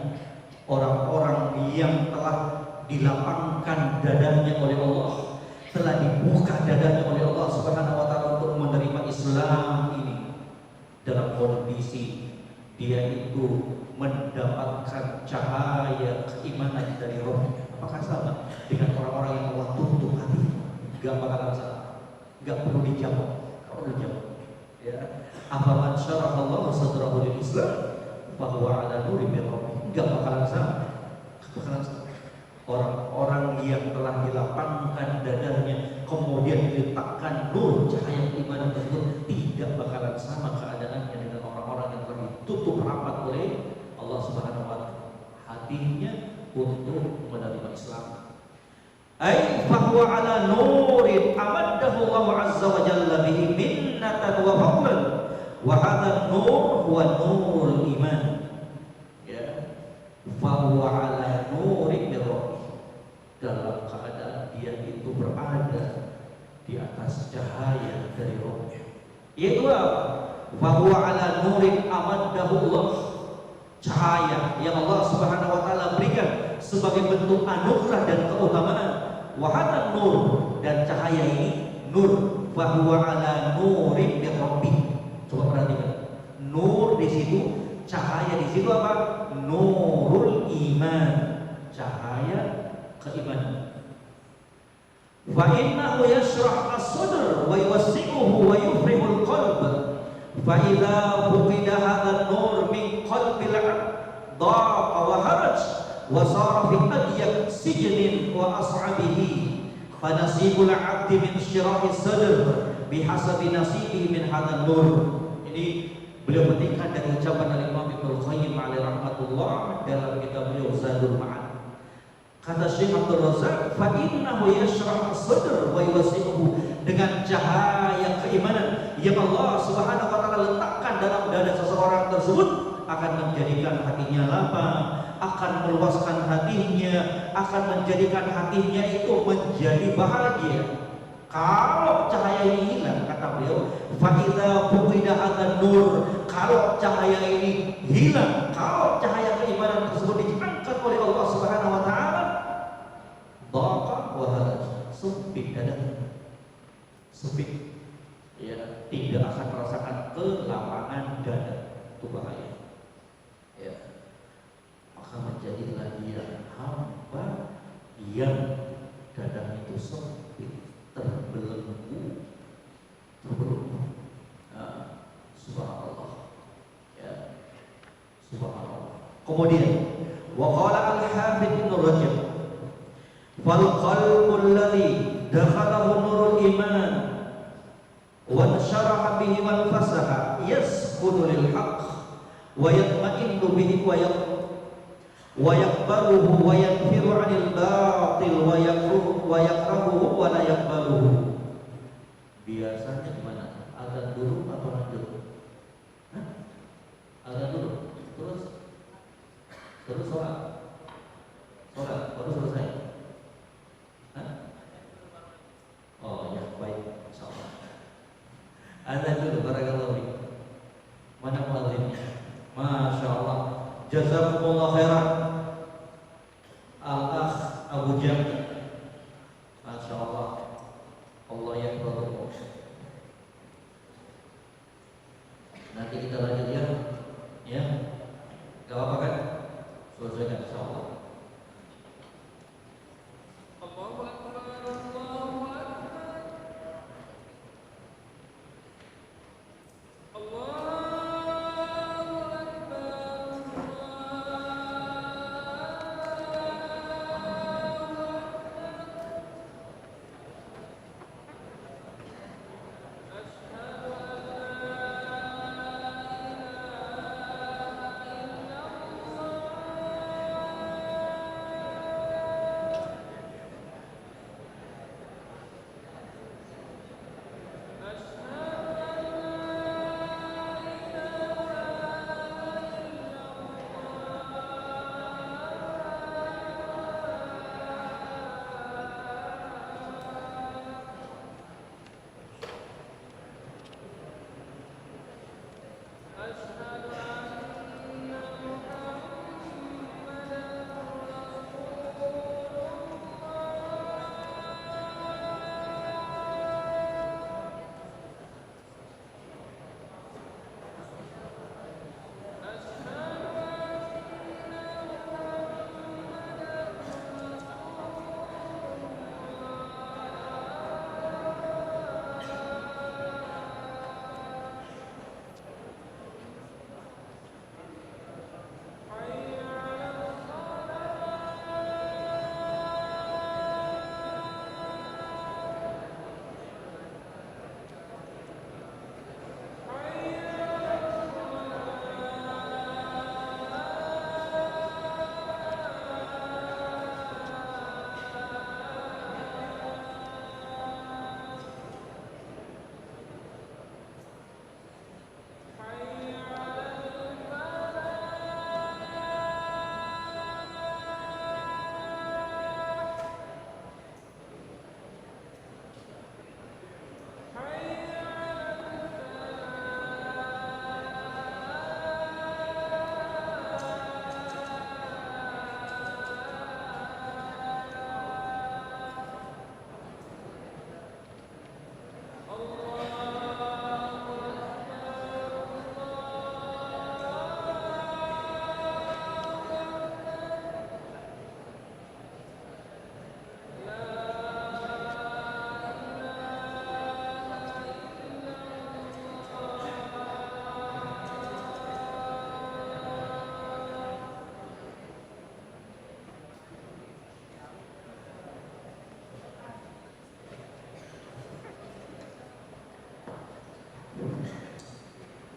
orang-orang yang telah dilapangkan dadanya oleh Allah, telah dibuka dadanya oleh Allah Subhanahu wa taala untuk menerima Islam ini, dalam kondisi dia itu mendapatkan cahaya keimanan dari Rabb? Apakah sama dengan orang-orang yang Allah tutup hati? Gak bakalan sama. Gak perlu dijawab. Gak perlu dijawab. Ya. Afaman syaraha Allahu sadrahu lil Islam, fa huwa 'ala nurin min rabbih. Gak bakalan sama. Gak bakalan sama. Orang-orang yang telah dilapangkan dadanya, kemudian diletakkan nur cahaya keimanan tersebut, tidak bakalan sama keadaannya dengan orang-orang yang telah ditutup rapat oleh Allah Subhanahu wa taala hatinya untuk menerima Islam. Ai fahuwa 'ala nurin amaddahu Allah Azza wa Jalla bihi minnatan wa fadlan, wa hadha nur huwa nurul iman. Ya. Fahuwa 'ala nurin min rabbih, dalam keadaan dia itu berada di atas cahaya dari Rabb-Nya. Yaitu apa? Fahuwa 'ala nurin amaddahu Allah, cahaya yang Allah Subhanahu wa taala berikan sebagai bentuk anugerah dan keutamaan. Wa hadha nur, dan cahaya ini nur. Fahuwa 'ala nurin min rabbih. Coba perhatikan. Nur di situ, cahaya di situ apa? Nurul iman, cahaya keimanan. Fa innahu yashrah as-sadr wa yuwassi'uhu wa yufrihul qalb. Fa idza fuqida hadha an-nur min qalbil 'abd daqa wa haraj wa sara fi adyaq sijnin wa as'abihi. Fa nasibul 'abd min syirahi as-sadr bihasabi nasibihi min hadha an-nur. Ini beliau petikkan dari ucapan Al-Imam Ibnu Qayyim alaihi rahmatullah dalam kitab beliau Zadul Ma'ad. Kata Syekh Abdul Razak, fa innahu yashrah as-sadr wa yuwassi'uhu, dengan cahaya keimanan yang Allah Subhanahu wa taala letakkan dalam dada seseorang tersebut akan menjadikan hatinya lapang, akan meluaskan hatinya, akan menjadikan hatinya itu menjadi bahagia. Kalau cahaya ini hilang, kata beliau, fa idza fuqida an-nur, kalau cahaya ini hilang, kalau cahaya keimanan tersebut diangkat oleh Allah Subhanahu wa taala, dhaqa wa haraj, sempit dadanya, sempit, ya, tidak akan merasakan kelapangan dada, itu bahaya, ya. Maka menjadilah dia hamba yang dadanya itu sempit, terbelenggu. Nah, subhanallah, ya, subhanallah. Kemudian wa qala al-Hafidz Ibnu Rajab, fal qalbu alladhi dakhalahu nurul iman wa syaraha bihi wal fasaha yasqutu lil haqq wa yatma'innu bihi wa yaqbaluhu wa yanfiru 'anil batil wa yakrahuhu wa la yaqbaluhu. Biasanya gimana? Azan dulu atau lanjut? Hah? Azan dulu, terus sholat baru selesai. Hah? Oh ya, baik, insyaallah. Azan dulu, barakallahu fiik. Mana muadzinnya? Masya Allah, jazakumullah khairan. Al-Akh Abu Jam, Masya Allah, Allah yang berdoa. Nanti kita lanjut ya, ya, gak apa-apa kan? Selesaikan Insya Allah. Allahu Akbar, Allahu Akbar, Allah.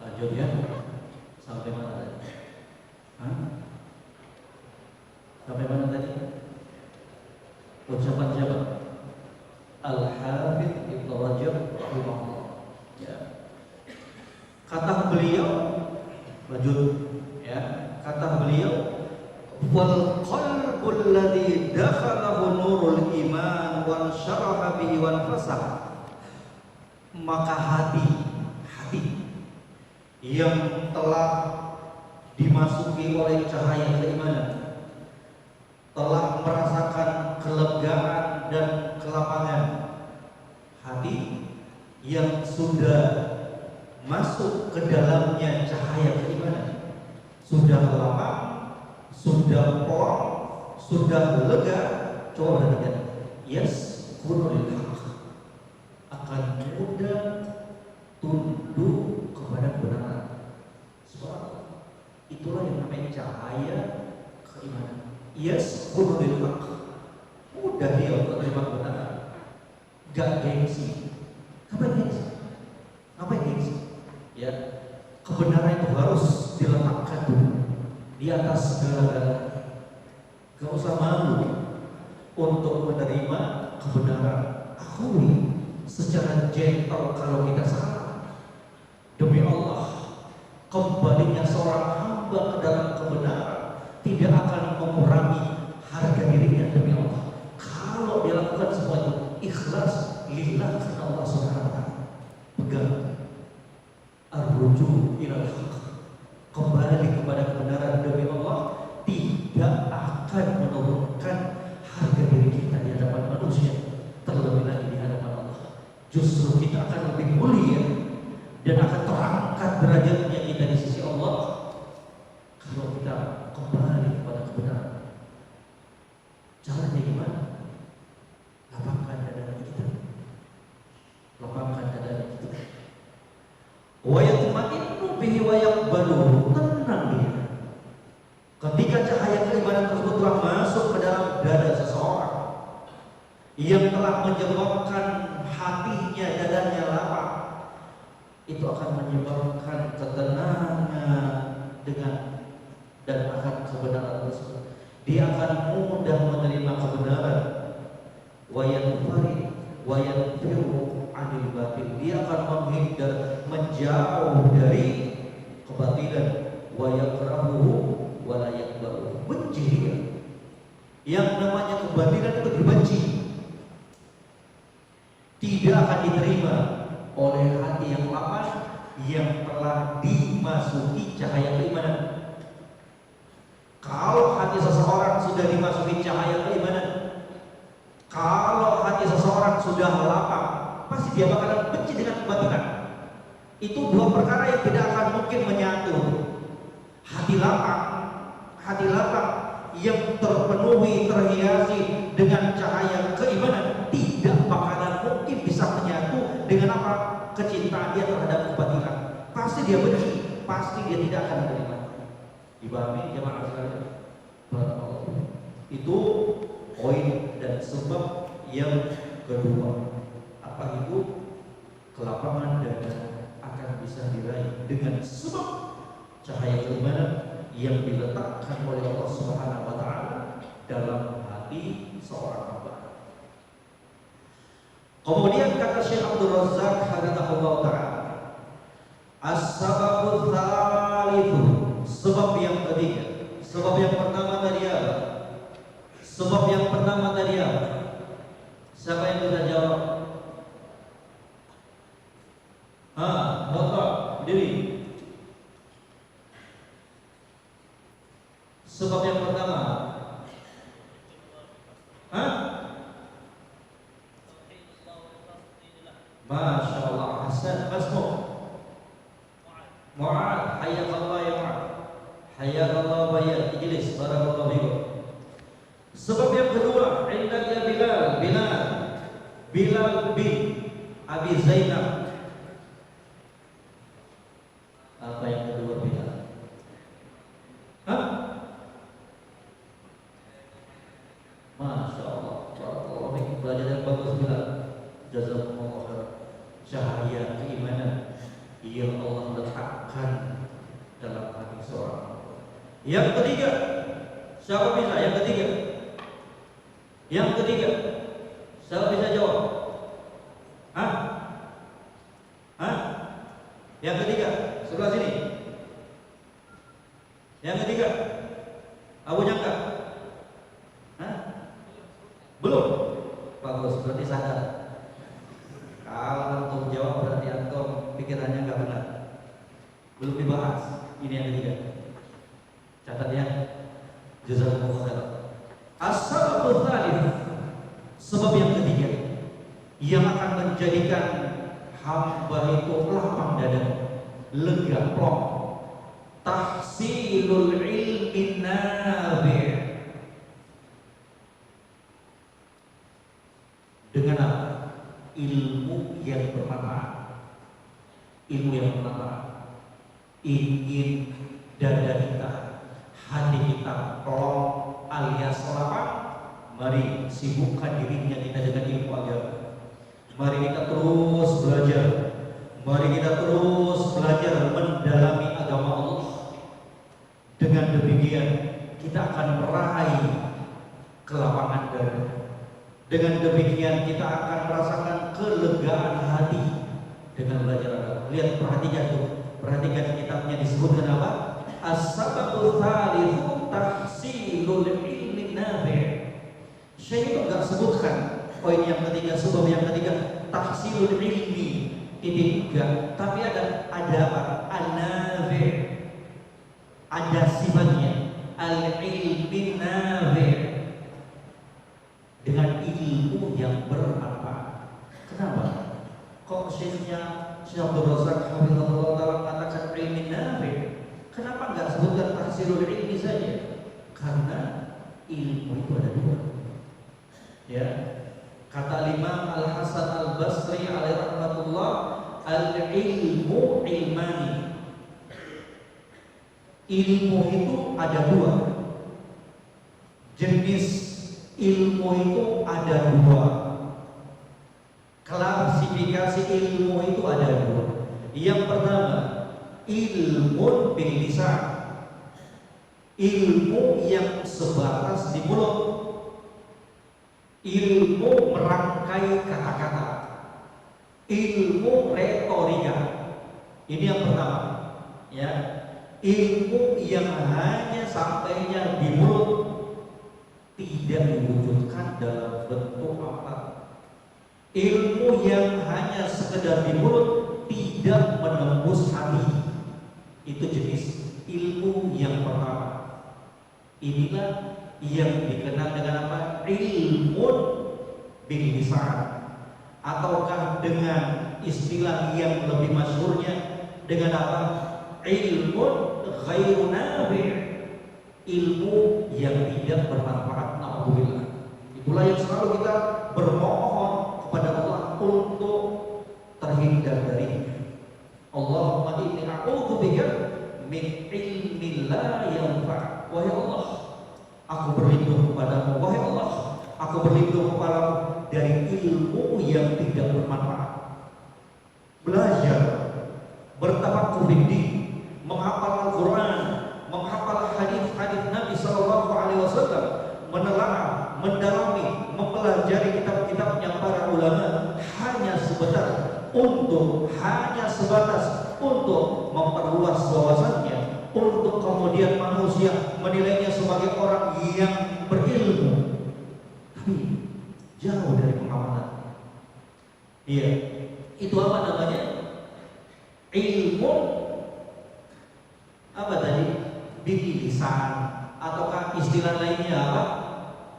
Lanjut ya. Sampai mana tadi? Hah? Sampai mana tadi? Ucapan siapa? Al-Hafidz Ibnu Rajab rahimahullah. Ya. Kata beliau, lanjut ya. Kata beliau, wal qalbul ladzi dakhalahu nurul iman wa syaraha bihi wa fasah. Maka hati yang telah dimasuki oleh cahaya keimanan, telah merasakan kelegaan dan kelapangan. Hati yang sudah masuk ke dalamnya cahaya keimanan, sudah lapang, sudah plong, sudah lega. Coba perhatikan, kunul haq, akan mudah tunduk kepada kebenaran. Sebab itulah yang namanya cahaya keimanan. Kunul haq, mudah dia untuk terima kebenaran. Gak gengsi. Ngapain gengsi? Ngapain gengsi? Ya, kebenaran itu harus diletakkan di atas segala-galanya. Gak usah malu untuk menerima kebenaran. Akui secara gentle kalau kita salah. Demi Allah, kembalinya seorang hamba ke dalam kebenaran tidak akan mengurangi harga dirinya demi Allah. Kalau dia lakukan semua itu ikhlas lillah karena Allah Subhanahu wa taala. Pegang ar-ruju' ilal haq, kembali kepada kebenaran demi Allah, tidak akan menurunkan harga diri kita di hadapan manusia, terlebih lagi di hadapan Allah. Justru kita akan lebih mulia dan akan terangkat derajatnya kita di sisi Allah kalau kita kembali kepada kebenaran. Caranya gimana? Lapangkan dada kita, lapangkan dada kita. Wa yatma'innu bihi wa yaqbalu, tenang dia. Ketika cahaya keimanan tersebut telah masuk ke dalam dada seseorang yang telah menyebabkan hatinya, dadanya lapang, itu akan menyebabkan ketenangan dengan dan akan kebenaran tersebut. Dia akan mudah menerima kebenaran. Wa yanfari wa yanfiru 'anil batil, dia akan menghindar, menjauh dari kebatilan. Wa yakrahuhu wa la yakbaru, benci dia. Yang namanya kebatilan itu dibenci, tidak akan diterima oleh hati yang lapang, yang telah dimasuki cahaya keimanan. Kalau hati seseorang sudah dimasuki cahaya keimanan, kalau hati seseorang sudah lapang, pasti dia bakalan benci dengan kebatilan. Itu dua perkara yang tidak akan mungkin menyatu. Hati lapang yang terpenuhi, terhiasi dengan cahaya keimanan tidak bakalan mungkin bisa menyatu dengan apa? Kecintaan dia terhadap kebatilan. Pasti dia benci, pasti dia tidak akan menerima. Dibahami jemaah sekalian. Itu poin dan sebab yang kedua. Apa itu? Kelapangan dada akan bisa diraih dengan sebab cahaya keimanan yang diletakkan oleh Allah Subhanahu wa taala dalam hati seorang hamba. Kemudian kata Syekh Abdul Razak hafizahullah taala, as-sababu tsalitsu, sebab yang ketiga. Sebab yang pertama tadi apa? Sebab yang pertama tadi apa? Siapa yang bisa jawab? Bapak berdiri. Sebab yang pertama, Masya Allah, Hasan Masmu Mu'ad, hayyakallah ya Mu'ad, hayyakallah wa ya ijlis, barakallahu fikum. Sebab yang kedua, indaka Bilal bin Abi Zainab. Apa yang kedua Bilal? Masya Allah, barakallahu fikum, belajar yang bagus Bilal. Jazakumullah khair. Cahaya keimanan yang Allah letakkan dalam hati seorang. Yang ketiga, siapa bisa? Yang ketiga, siapa bisa jawab? Yang ketiga, sebelah sini. Yang ketiga, Abu Nyangka. Belum? Bagus, berarti sadar. Kalau antum jawab berarti antum pikirannya nggak benar. Belum dibahas. Ini yang ketiga. Catat ya. Jazakumullah khair. As-sababul tsalits, sebab yang ketiga yang akan menjadikan hamba itu lapang dada, lega plong. Tahsilul ilmin nafi'. Dengan apa? Ilmu yang bermanfaat. Ilmu yang bermanfaat. Ingin dada kita, hati kita plong alias lapang, mari sibukkan dirinya kita dengan ilmu agama. Mari kita terus belajar. Mari kita terus belajar mendalami agama Allah. Dengan demikian kita akan meraih kelapangan dada. Dengan demikian kita akan merasakan kelegaan hati dengan belajar agama. Lihat, perhatikan tuh, perhatikan kitabnya disebutkan apa? As-sababul tsalits tahsilul ilmi nafi'. Syekh itu enggak sebutkan poin yang ketiga, sebab yang ketiga tahsilul ilmi titik tiga, tapi ada apa? An-nafi'. Ada sifatnya al-ilmi nafi'. Dengan ilmu yang bermanfaat. Kenapa? Kok Syekhnya Syekh Abdul Razak hafizahullah taala mengatakan ilmu nafi'? Kenapa enggak sebutkan tahsilul ilmi saja? Karena ilmu itu ada dua. Ya. Kata Imam Al-Hasan Al-Basri alaihi rahmatullah, al-ilmu ilmani. Ilmu itu ada dua. Jenis ilmu itu ada dua. Klasifikasi ilmu itu ada dua. Yang pertama, ilmu bil lisan. Ilmu yang sebatas di mulut. Ilmu merangkai kata-kata. Ilmu retorika. Ini yang pertama, ya. Ilmu yang hanya sampainya di mulut, tidak diwujudkan dalam bentuk apa. Ilmu yang hanya sekedar di mulut, tidak menembus hati. Itu jenis ilmu yang pertama. Inilah yang dikenal dengan apa? Ilmu bil lisan, ataukah dengan istilah yang lebih masyhurnya dengan apa? Ilmu ghairu nafi', ilmu yang tidak bermanfaat. Alhamdulillah. Itulah yang selalu kita bermohon kepada Allah untuk terhindar darinya. Allahumma inni a'udzubika min ilmin la yanfa'. Wahai Allah, aku berlindung kepadamu. Wahai Allah, aku berlindung kepadamu dari ilmu yang tidak bermanfaat. Belajar, bertafaqquh fiddin, menghafal Al-Quran, menghafal hadis-hadis Nabi Sallallahu Alaihi Wasallam, menelaah, mendalami, mempelajari kitab-kitabnya para ulama hanya sebatas untuk memperluas wawasannya, untuk kemudian manusia menilainya sebagai orang yang berilmu, tapi jauh dari pengamalan. Iya, itu apa namanya? Ilmu apa tadi? Bil lisan, ataukah istilah lainnya apa?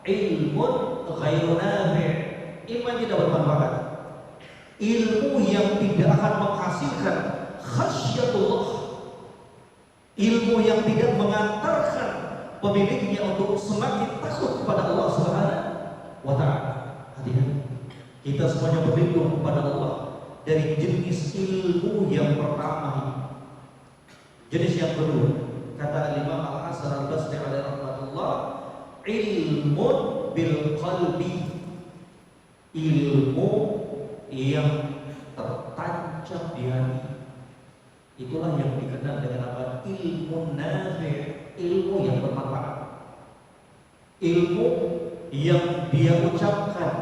Ilmu ghairu nafi', ilmu yang tidak bermanfaat, ilmu yang tidak akan menghasilkan khasyatullah, ilmu yang tidak mengantarkan pemiliknya untuk semakin takut kepada Allah Subhanahu wa Ta'ala. Hati-hati, kita semuanya berlindung kepada Allah dari jenis ilmu yang pertama ini. Jenis yang kedua, kata Imam Al-Hasan Al-Basri alaihi rahmatullah, ilmu bil qalbi, ilmu yang tertancap di hati. Itulah yang dikenal dengan apa? Ilmu nafi', ilmu yang bermanfaat, ilmu yang dia ucapkan,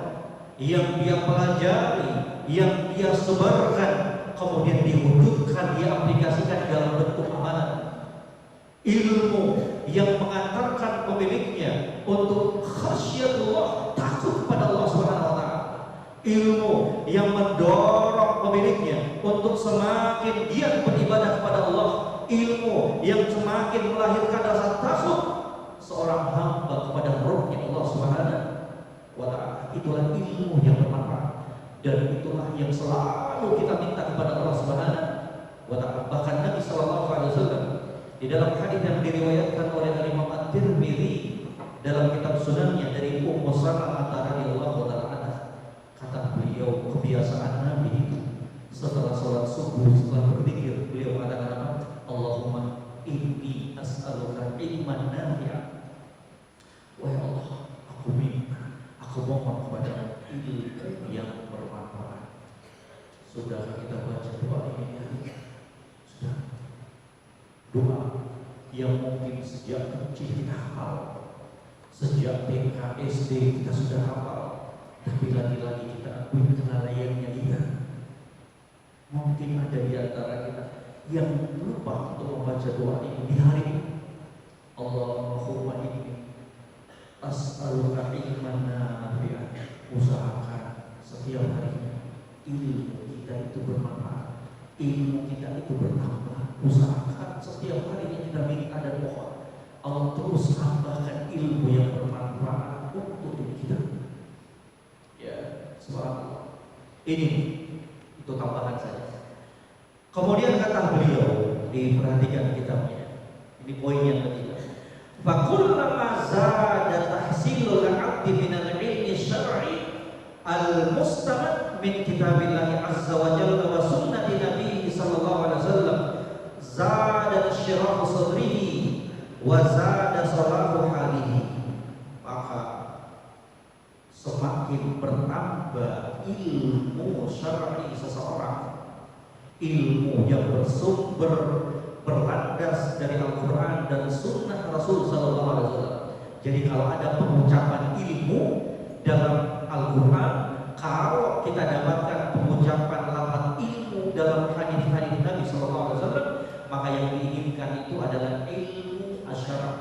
yang dia pelajari, yang dia sebarkan, kemudian diwujudkan, dia aplikasikan dalam bentuk amalan. Ilmu yang mengantarkan pemiliknya untuk khasyatullah, takut kepada Allah Subhanahu wa Ta'ala. Ilmu yang mendorong pemiliknya untuk semakin giat beribadah kepada Allah. Ilmu yang semakin melahirkan rasa takut seorang hamba kepada Rabbnya Allah Subhanahu wa Ta'ala. Itulah ilmu yang bermanfaat, dan itulah yang selalu kita minta kepada Allah Subhanahu wa Ta'ala. Bahkan Nabi Sallallahu Alaihi Wasallam di dalam hadis yang diriwayatkan oleh Imam At-Tirmidzi dalam kitab Sunannya dari Ummu Salamah radhiyallahu ta'ala, kata beliau, kebiasaan Nabi itu setelah sholat subuh, setelah berzikir, beliau mengatakan apa? Allahumma inni as'aluka ilman nafi'a. Wahai Allah, aku mohon kepada ilmu yang bermanfaat. Sudah kita baca doa ini ya? Sudah. Doa yang mungkin sejak kecil kita hafal, sejak TK SD kita sudah hafal, tapi lagi-lagi kita akui kelalaiannya kita. Mungkin ada di antara kita yang lupa untuk membaca doa ini di hari ini. Allahumma inni as'aluka ilman nafi'an. Usahakan setiap harinya ilmu kita itu bermanfaat, ilmu kita itu bertambah. Usahakan setiap harinya kita minta dan mohon Allah terus tambahkan ilmu yang bermanfaat untuk diri kita. Ya, subhanallah. Ini itu tambahan saja. Kemudian kata beliau, diperhatikan kitabnya. Ini poin yang ketiga. Fakullama zada tahsilul 'abdi min al-'ilmi syar'i al-mustamad min kitabillahi azza wa jalla wa sunnati nabiyyi sallallahu alaihi wasallam, zada syirahu sadrihi wa zada salahu halihi. Maka semakin bertambah ilmu syar'i seseorang, ilmu yang bersumber berlandas dari Al-Quran dan Sunnah Rasul Sallallahu Alaihi Wasallam. Jadi kalau ada pengucapan ilmu dalam Al-Quran, kalau kita dapatkan pengucapan lafaz ilmu dalam hadis-hadis Nabi Sallallahu Alaihi Wasallam, maka yang diinginkan itu adalah ilmu asyara,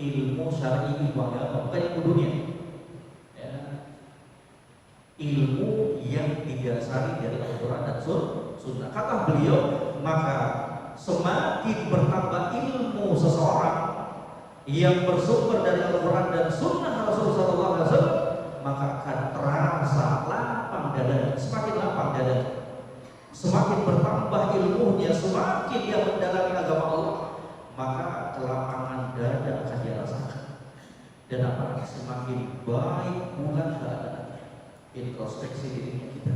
ilmu syar'i, ilmu agama, bukan ilmu dunia. Ya. Ilmu yang didasari dari Al-Quran dan sunnah. Kata beliau, maka semakin bertambah ilmu seseorang yang bersumber dari Al-Quran dan Sunnah Rasulullah SAW, maka akan terasa lapang dada. Semakin lapang dada, semakin bertambah ilmunya, semakin dia mendalami agama Allah, maka kelapangan dada akan dirasakan. Dan apa? Semakin baik pula keadaannya. Introspeksi dirinya kita.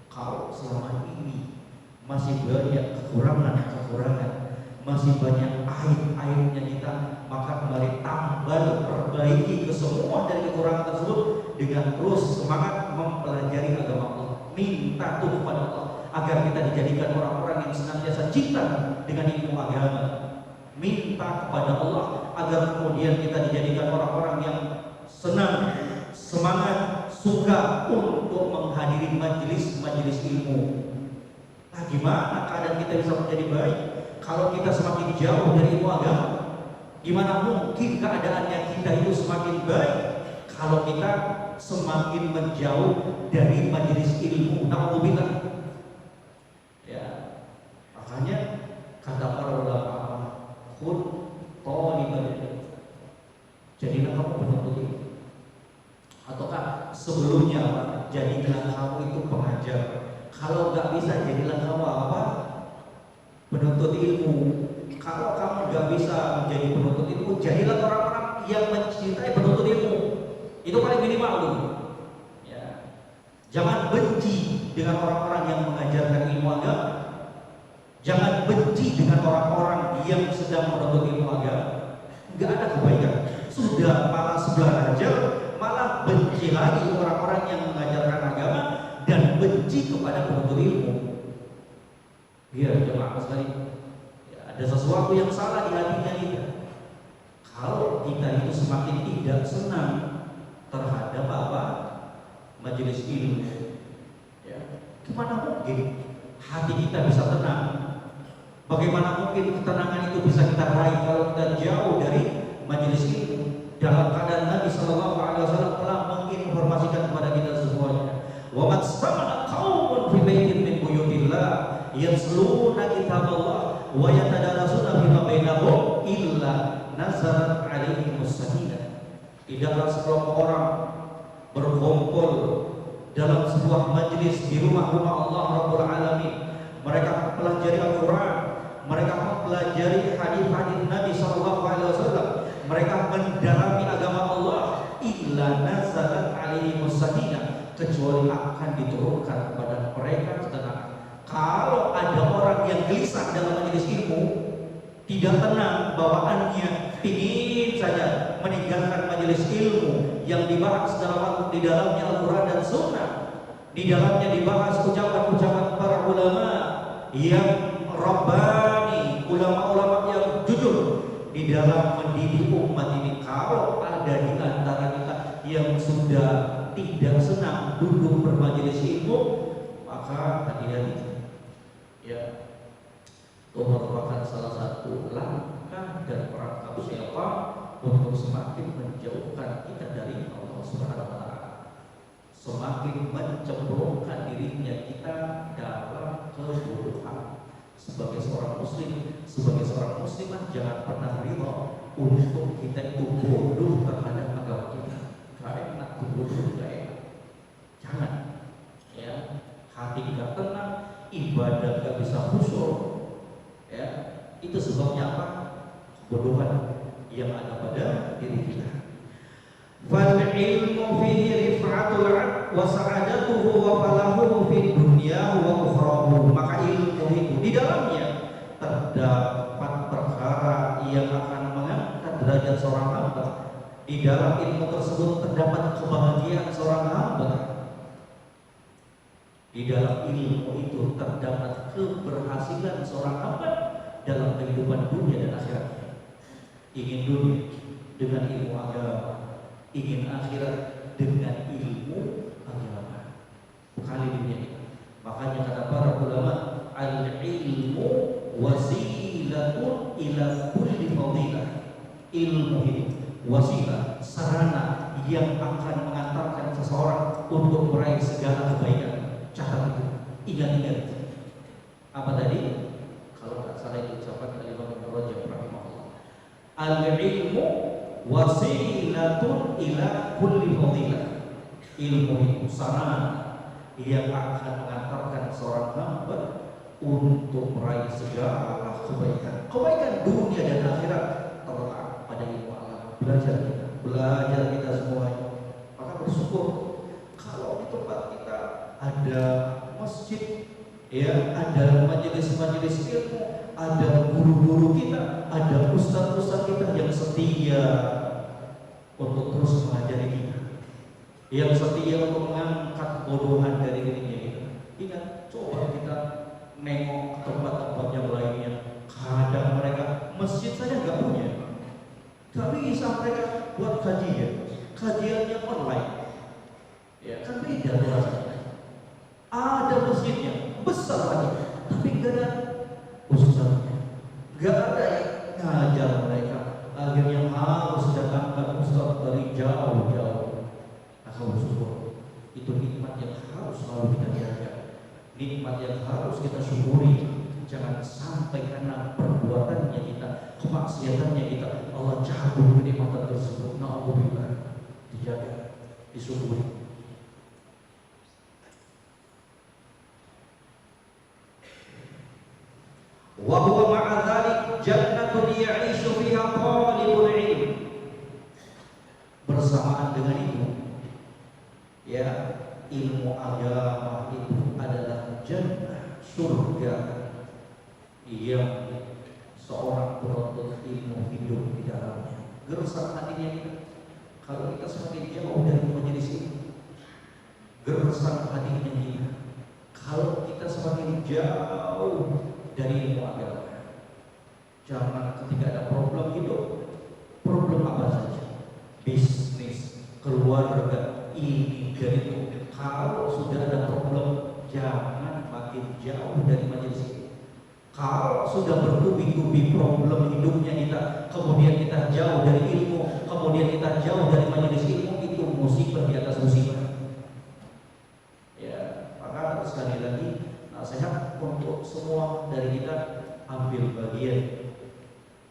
Kalau selama ini masih banyak kekurangan, masih banyak aib-aibnya kita, maka kembali tambal, perbaiki ke semua dari kekurangan tersebut dengan terus semangat mempelajari agama Allah. Minta tuh kepada Allah agar kita dijadikan orang-orang yang senantiasa cinta dengan ilmu agama. Minta kepada Allah agar kemudian kita dijadikan orang-orang yang senang, semangat, suka untuk menghadiri majelis-majelis ilmu. Nah, gimana keadaan kita bisa menjadi baik kalau kita semakin jauh dari ilmu agama? Gimana mungkin keadaannya kita itu semakin baik kalau kita semakin menjauh dari majelis ilmu? Na'udzubillah. Ya, makanya kata para ulama, kun thaliban, jadilah kamu penuntut ilmu. Ataukah sebelumnya jadilah kamu itu pengajar. Kalau nggak bisa, jadilah kamu apa? Penuntut ilmu. Kalau kamu nggak bisa menjadi penuntut ilmu, jadilah orang-orang yang mencintai penuntut ilmu. Itu paling minimal dulu. Ya. Jangan benci dengan orang-orang yang mengajarkan ilmu agama. Jangan benci dengan orang-orang yang sedang menuntut ilmu agama. Nggak ada kebaikan. Sudah malah sebelajar, malah benci lagi orang-orang yang mengajarkan agama dan benci kepada penuntut ilmu. Biar jemaah sekalian, ya, ada sesuatu yang salah di hatinya kita. Kalau kita itu semakin tidak senang terhadap apa? Majelis ilmu, ya, gimana mungkin hati kita bisa tenang? Bagaimana mungkin ketenangan itu bisa kita raih kalau kita jauh dari majelis ilmu? Dalam keadaan Nabi Sallallahu Alaihi Wasallam telah menginformasikan kepada kita semuanya. Wa matsama'a qaumun fi baitin min buyutillah yasluna kitaballah wa yatadarasuna fima bainahum illa nazalat alaihimus sakinah. Tidaklah sekelompok orang berkumpul dalam sebuah majelis di rumah-rumah Allah Rabbul Alamin. Mereka mempelajari Al-Quran, mereka mempelajari hadis-hadis Nabi Sallallahu Alaihi Wasallam, mereka mendalami agama Allah, illa nazalat alaihimus sakinah, kecuali akan diturunkan kepada mereka ketenangan. Kalau ada orang yang gelisah dalam majelis ilmu, tidak tenang bawaannya, ingin saja meninggalkan majelis ilmu yang dibahas di dalamnya Al-Quran dan Sunnah, di dalamnya dibahas ucapan-ucapan para ulama yang rabbani, ulama-ulama yang jujur di dalam mendidik umat ini. Kalau ada di antara kita yang sudah tidak senang duduk bermajelis ilmu, maka hati-hati. Ya, itu merupakan salah satu langkah dan perangkap siapa untuk semakin menjauhkan kita dari Allah Subhanahu Wa Taala, semakin mencemplungkan dirinya kita dalam kebodohan. Sebagai seorang muslim, sebagai seorang muslimah, jangan pernah ridha untuk kita itu bodoh terhadap agama kita. Gak enak bodoh, gak enak. Jangan. Ya, hati kita tenang, ibadah gak bisa khusyuk. Ya, itu sebabnya apa? Kebodohan yang ada pada diri kita. Fal ilmu fihi rif'atul 'abd wa sa'adatuhu wa falahu fid dunya wa ukhrahu. Maka ilmu itu di dalamnya terdapat perkara yang akan mengangkat derajat seorang hamba. Di dalam ilmu tersebut terdapat kebahagiaan seorang hamba. Di dalam ilmu itu terdapat keberhasilan seorang hamba dalam kehidupan dunia dan akhirat. Ingin dunia dengan ilmu agama, ingin akhirat dengan ilmu agama. Kali dunia ini. Makanya kata para ulama, al-ilmu wasilatun ila kulli fadilah. Ilmu ini wasilah, sarana yang akan mengantarkan seseorang untuk meraih segala kebaikan. Catat itu, ingat-ingat. Apa tadi? Kalau nggak salah itu ucapan Al-Imam Ibnu Rajab rahimahullah. Al-ilmu wasilatun ila kulli fadilah. Ilmu itu sarana yang akan mengantarkan seorang hamba untuk meraih segala kebaikan. Kebaikan dunia dan akhirat terletak pada ilmu agama. Belajar kita semuanya. Maka bersyukur kalau di tempat kita ada masjid, ya, ada majelis-majelis ilmu, ada guru-guru kita, ada ustaz-ustaz kita yang setia untuk terus mengajari kita, yang setia untuk mengangkat kebodohan dari dirinya kita. Ingat, coba kita nengok ke tempat-tempat yang lainnya. Kadang mereka masjid saja nggak punya, tapi bisa mereka buat kajiannya online. Ya, kan beda rasanya. Ada masjidnya besar lagi, tapi nggak ada ustaznya, nggak ada yang ngajar mereka. Akhirnya harus datangkan ustaz dari jauh-jauh. Aku bersyukur, itu nikmat yang harus selalu kita jaga, nikmat yang harus kita syukuri. Jangan sampai karena perbuatannya kita, kemaksiatannya kita, Allah cabut kenikmatan tersebut. Na'udzubillah. Dijaga, disyukuri. Wa huwa ma'a dzalik jannatun ya'ishu fiha talibul ilm. Bersamaan dengan itu, ya, ilmu agama itu adalah jannah, surga yang seorang penuntut ilmu hidup di dalamnya. Gersang hatinya kita. Kalau kita semakin jauh dari majelis ini, gersang hatinya kita. Kalau kita semakin jauh dari ilmu agama, jangan ketika ada problem hidup, problem apa saja, bisnis, keluarga, ini dan itu, kalau sudah ada problem, jangan makin jauh dari majelis ini. Kalau sudah bertubi-tubi problem hidupnya kita, kemudian kita jauh dari ilmu, kemudian kita jauh dari majelis ilmu, itu musibah di atas musibah. Ya, maka sekali lagi nasihat untuk semua dari kita, ambil bagian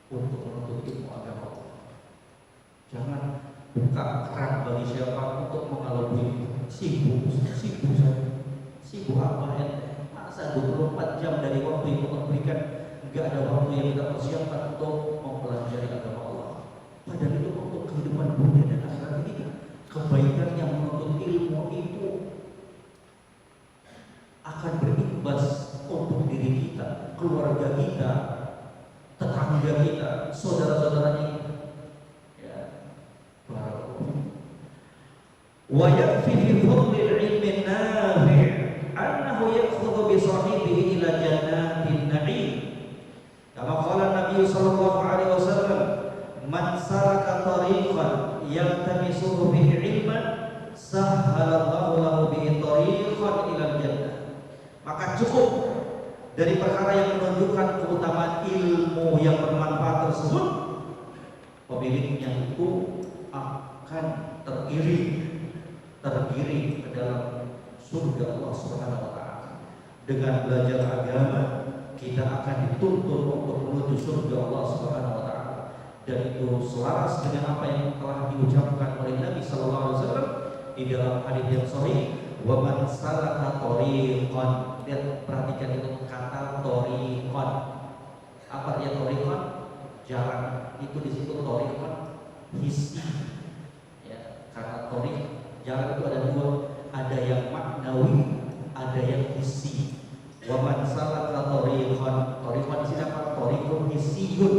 untuk menuntut ilmu agama Allah. Jangan buka keran bagi siapa untuk mengalami sibuk saja. Sibuk apa ente? Masa 24 jam dari waktu yang Allah berikan enggak ada waktu yang kita persiapkan untuk mempelajari agama Allah. Padahal itu untuk kehidupan dunia dan akhirat kita. Kebaikan yang menuntut ilmu itu akan berimbas untuk diri kita, keluarga kita, tetangga kita, saudara-saudaranya kita. Ya, wa yakfi fi fadlil ilmi nafi' annahu ya'khudhu bi sahibihi ila jannatin na'im. Kama qala Nabi sallallahu alaihi wasallam, man salaka tariqan yaltamisuhu bihi ilman sahhalallahu lahu bihi tariqan ila jannah. Maka cukup dari perkara yang menunjukkan keutamaan ilmu yang bermanfaat tersebut, pemiliknya itu akan tergiring ke dalam surga Allah Subhanahu wa taala. Dengan belajar agama, kita akan dituntun untuk menuju surga Allah Subhanahu wa taala. Dan itu selaras dengan apa yang telah diucapkan oleh Nabi sallallahu alaihi wasallam di dalam hadis yang sahih, wa man salaka tariqan. Lihat, perhatikan itu kata tariqan. Apa artinya tariqan? Jalan. Itu di situ tariqan hissi. Ya, kata tariq, jalan itu ada dua, ada yang maknawi, ada yang hissi. Wa man salaka tariqan. Tariqan di sini apa? Tariqun hissiyun.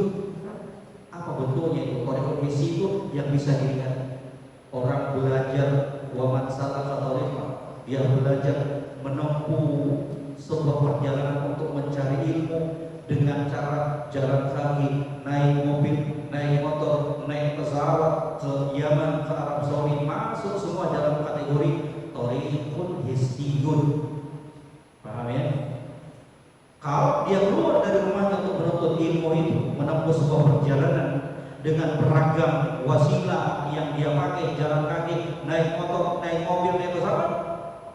Apa bentuknya itu? Tariqun hissi itu yang bisa dilihat. Orang belajar, wa man salaka tariqan, dia belajar menempuh sebuah perjalanan untuk mencari ilmu dengan cara jalan kaki, naik mobil, naik motor, naik pesawat ke Yaman, ke Arab Saudi, masuk semua dalam kategori tariqun hissiyun. Paham ya? Kalau dia keluar dari rumahnya untuk menuntut ilmu itu, menempuh sebuah perjalanan dengan beragam wasilah yang dia pakai, jalan kaki, naik motor, naik mobil, naik pesawat,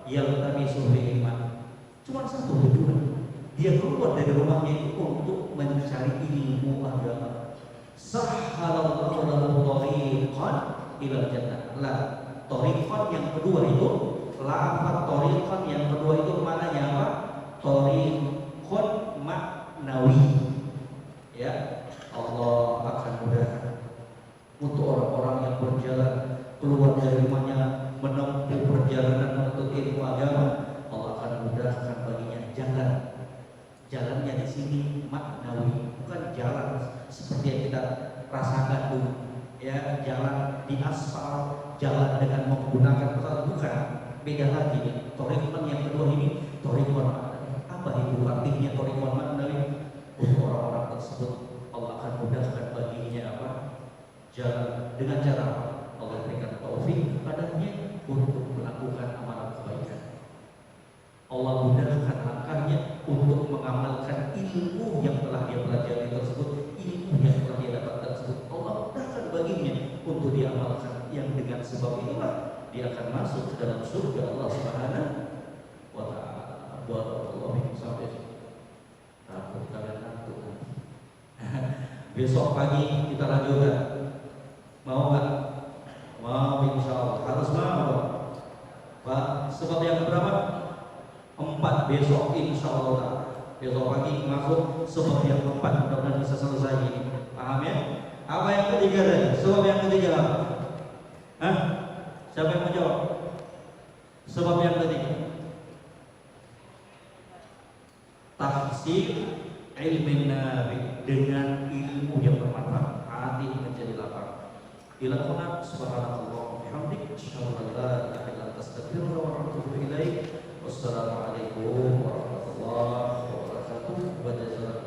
yang kami suruh iman. Cuma satu tujuan, Dia keluar dari rumahnya itu untuk mencari ilmu agama. Sahhalallahu lahu thariqan ila jannah. Lah, thariqan yang kedua itu, lafaz thariqan yang kedua itu maknanya apa? Thariqan maknawi. Ya, Allah akan mudahkan untuk orang-orang yang berjalan keluar dari rumahnya menempuh perjalanan untuk ilmu agama. Allah akan mudahkan baginya jalan. Jalannya di sini maknawi, bukan jalan seperti yang kita rasakan dulu. Ya, jalan di aspal, jalan dengan menggunakan pesawat, bukan. Beda lagi. Thariqan yang kedua ini thariqan maknawi. Apa itu artinya thariqan maknawi? Untuk orang-orang tersebut Allah akan mudahkan baginya apa? Jalan dengan cara Allah berikan taufik kepadanya untuk melakukan amalan kebaikan. Allah mudahkan langkahnya untuk mengamalkan ilmu yang telah dia pelajari tersebut, ilmu yang telah dia dapat tersebut. Allah mudahkan baginya untuk diamalkan, yang dengan sebab itulah dia akan masuk ke dalam surga Allah Subhanahu wa taala. Barakallahu sampai takut kalian takut. Besok pagi kita lanjutkan. Mau nggak? Mau, insya Allah. Harus mau, Pak. Sebab yang berapa? 4 besok, insya Allah. Besok pagi masuk sebab yang 4, mudah-mudahan bisa selesai ini. Paham ya? Apa yang ketiga tadi? Sebab yang ketiga apa? Hah? Siapa yang mau jawab? Sebab yang ketiga, tahsil ilmin nabi, dengan ilmu yang bermanfaat, hati menjadi lapang. Ilahi subhanallah wa bihamdik, asyhadu an la ilaha illa anta, astaghfiruka wa atubu ilaik. Wassalamualaikum warahmatullahi wabarakatuh.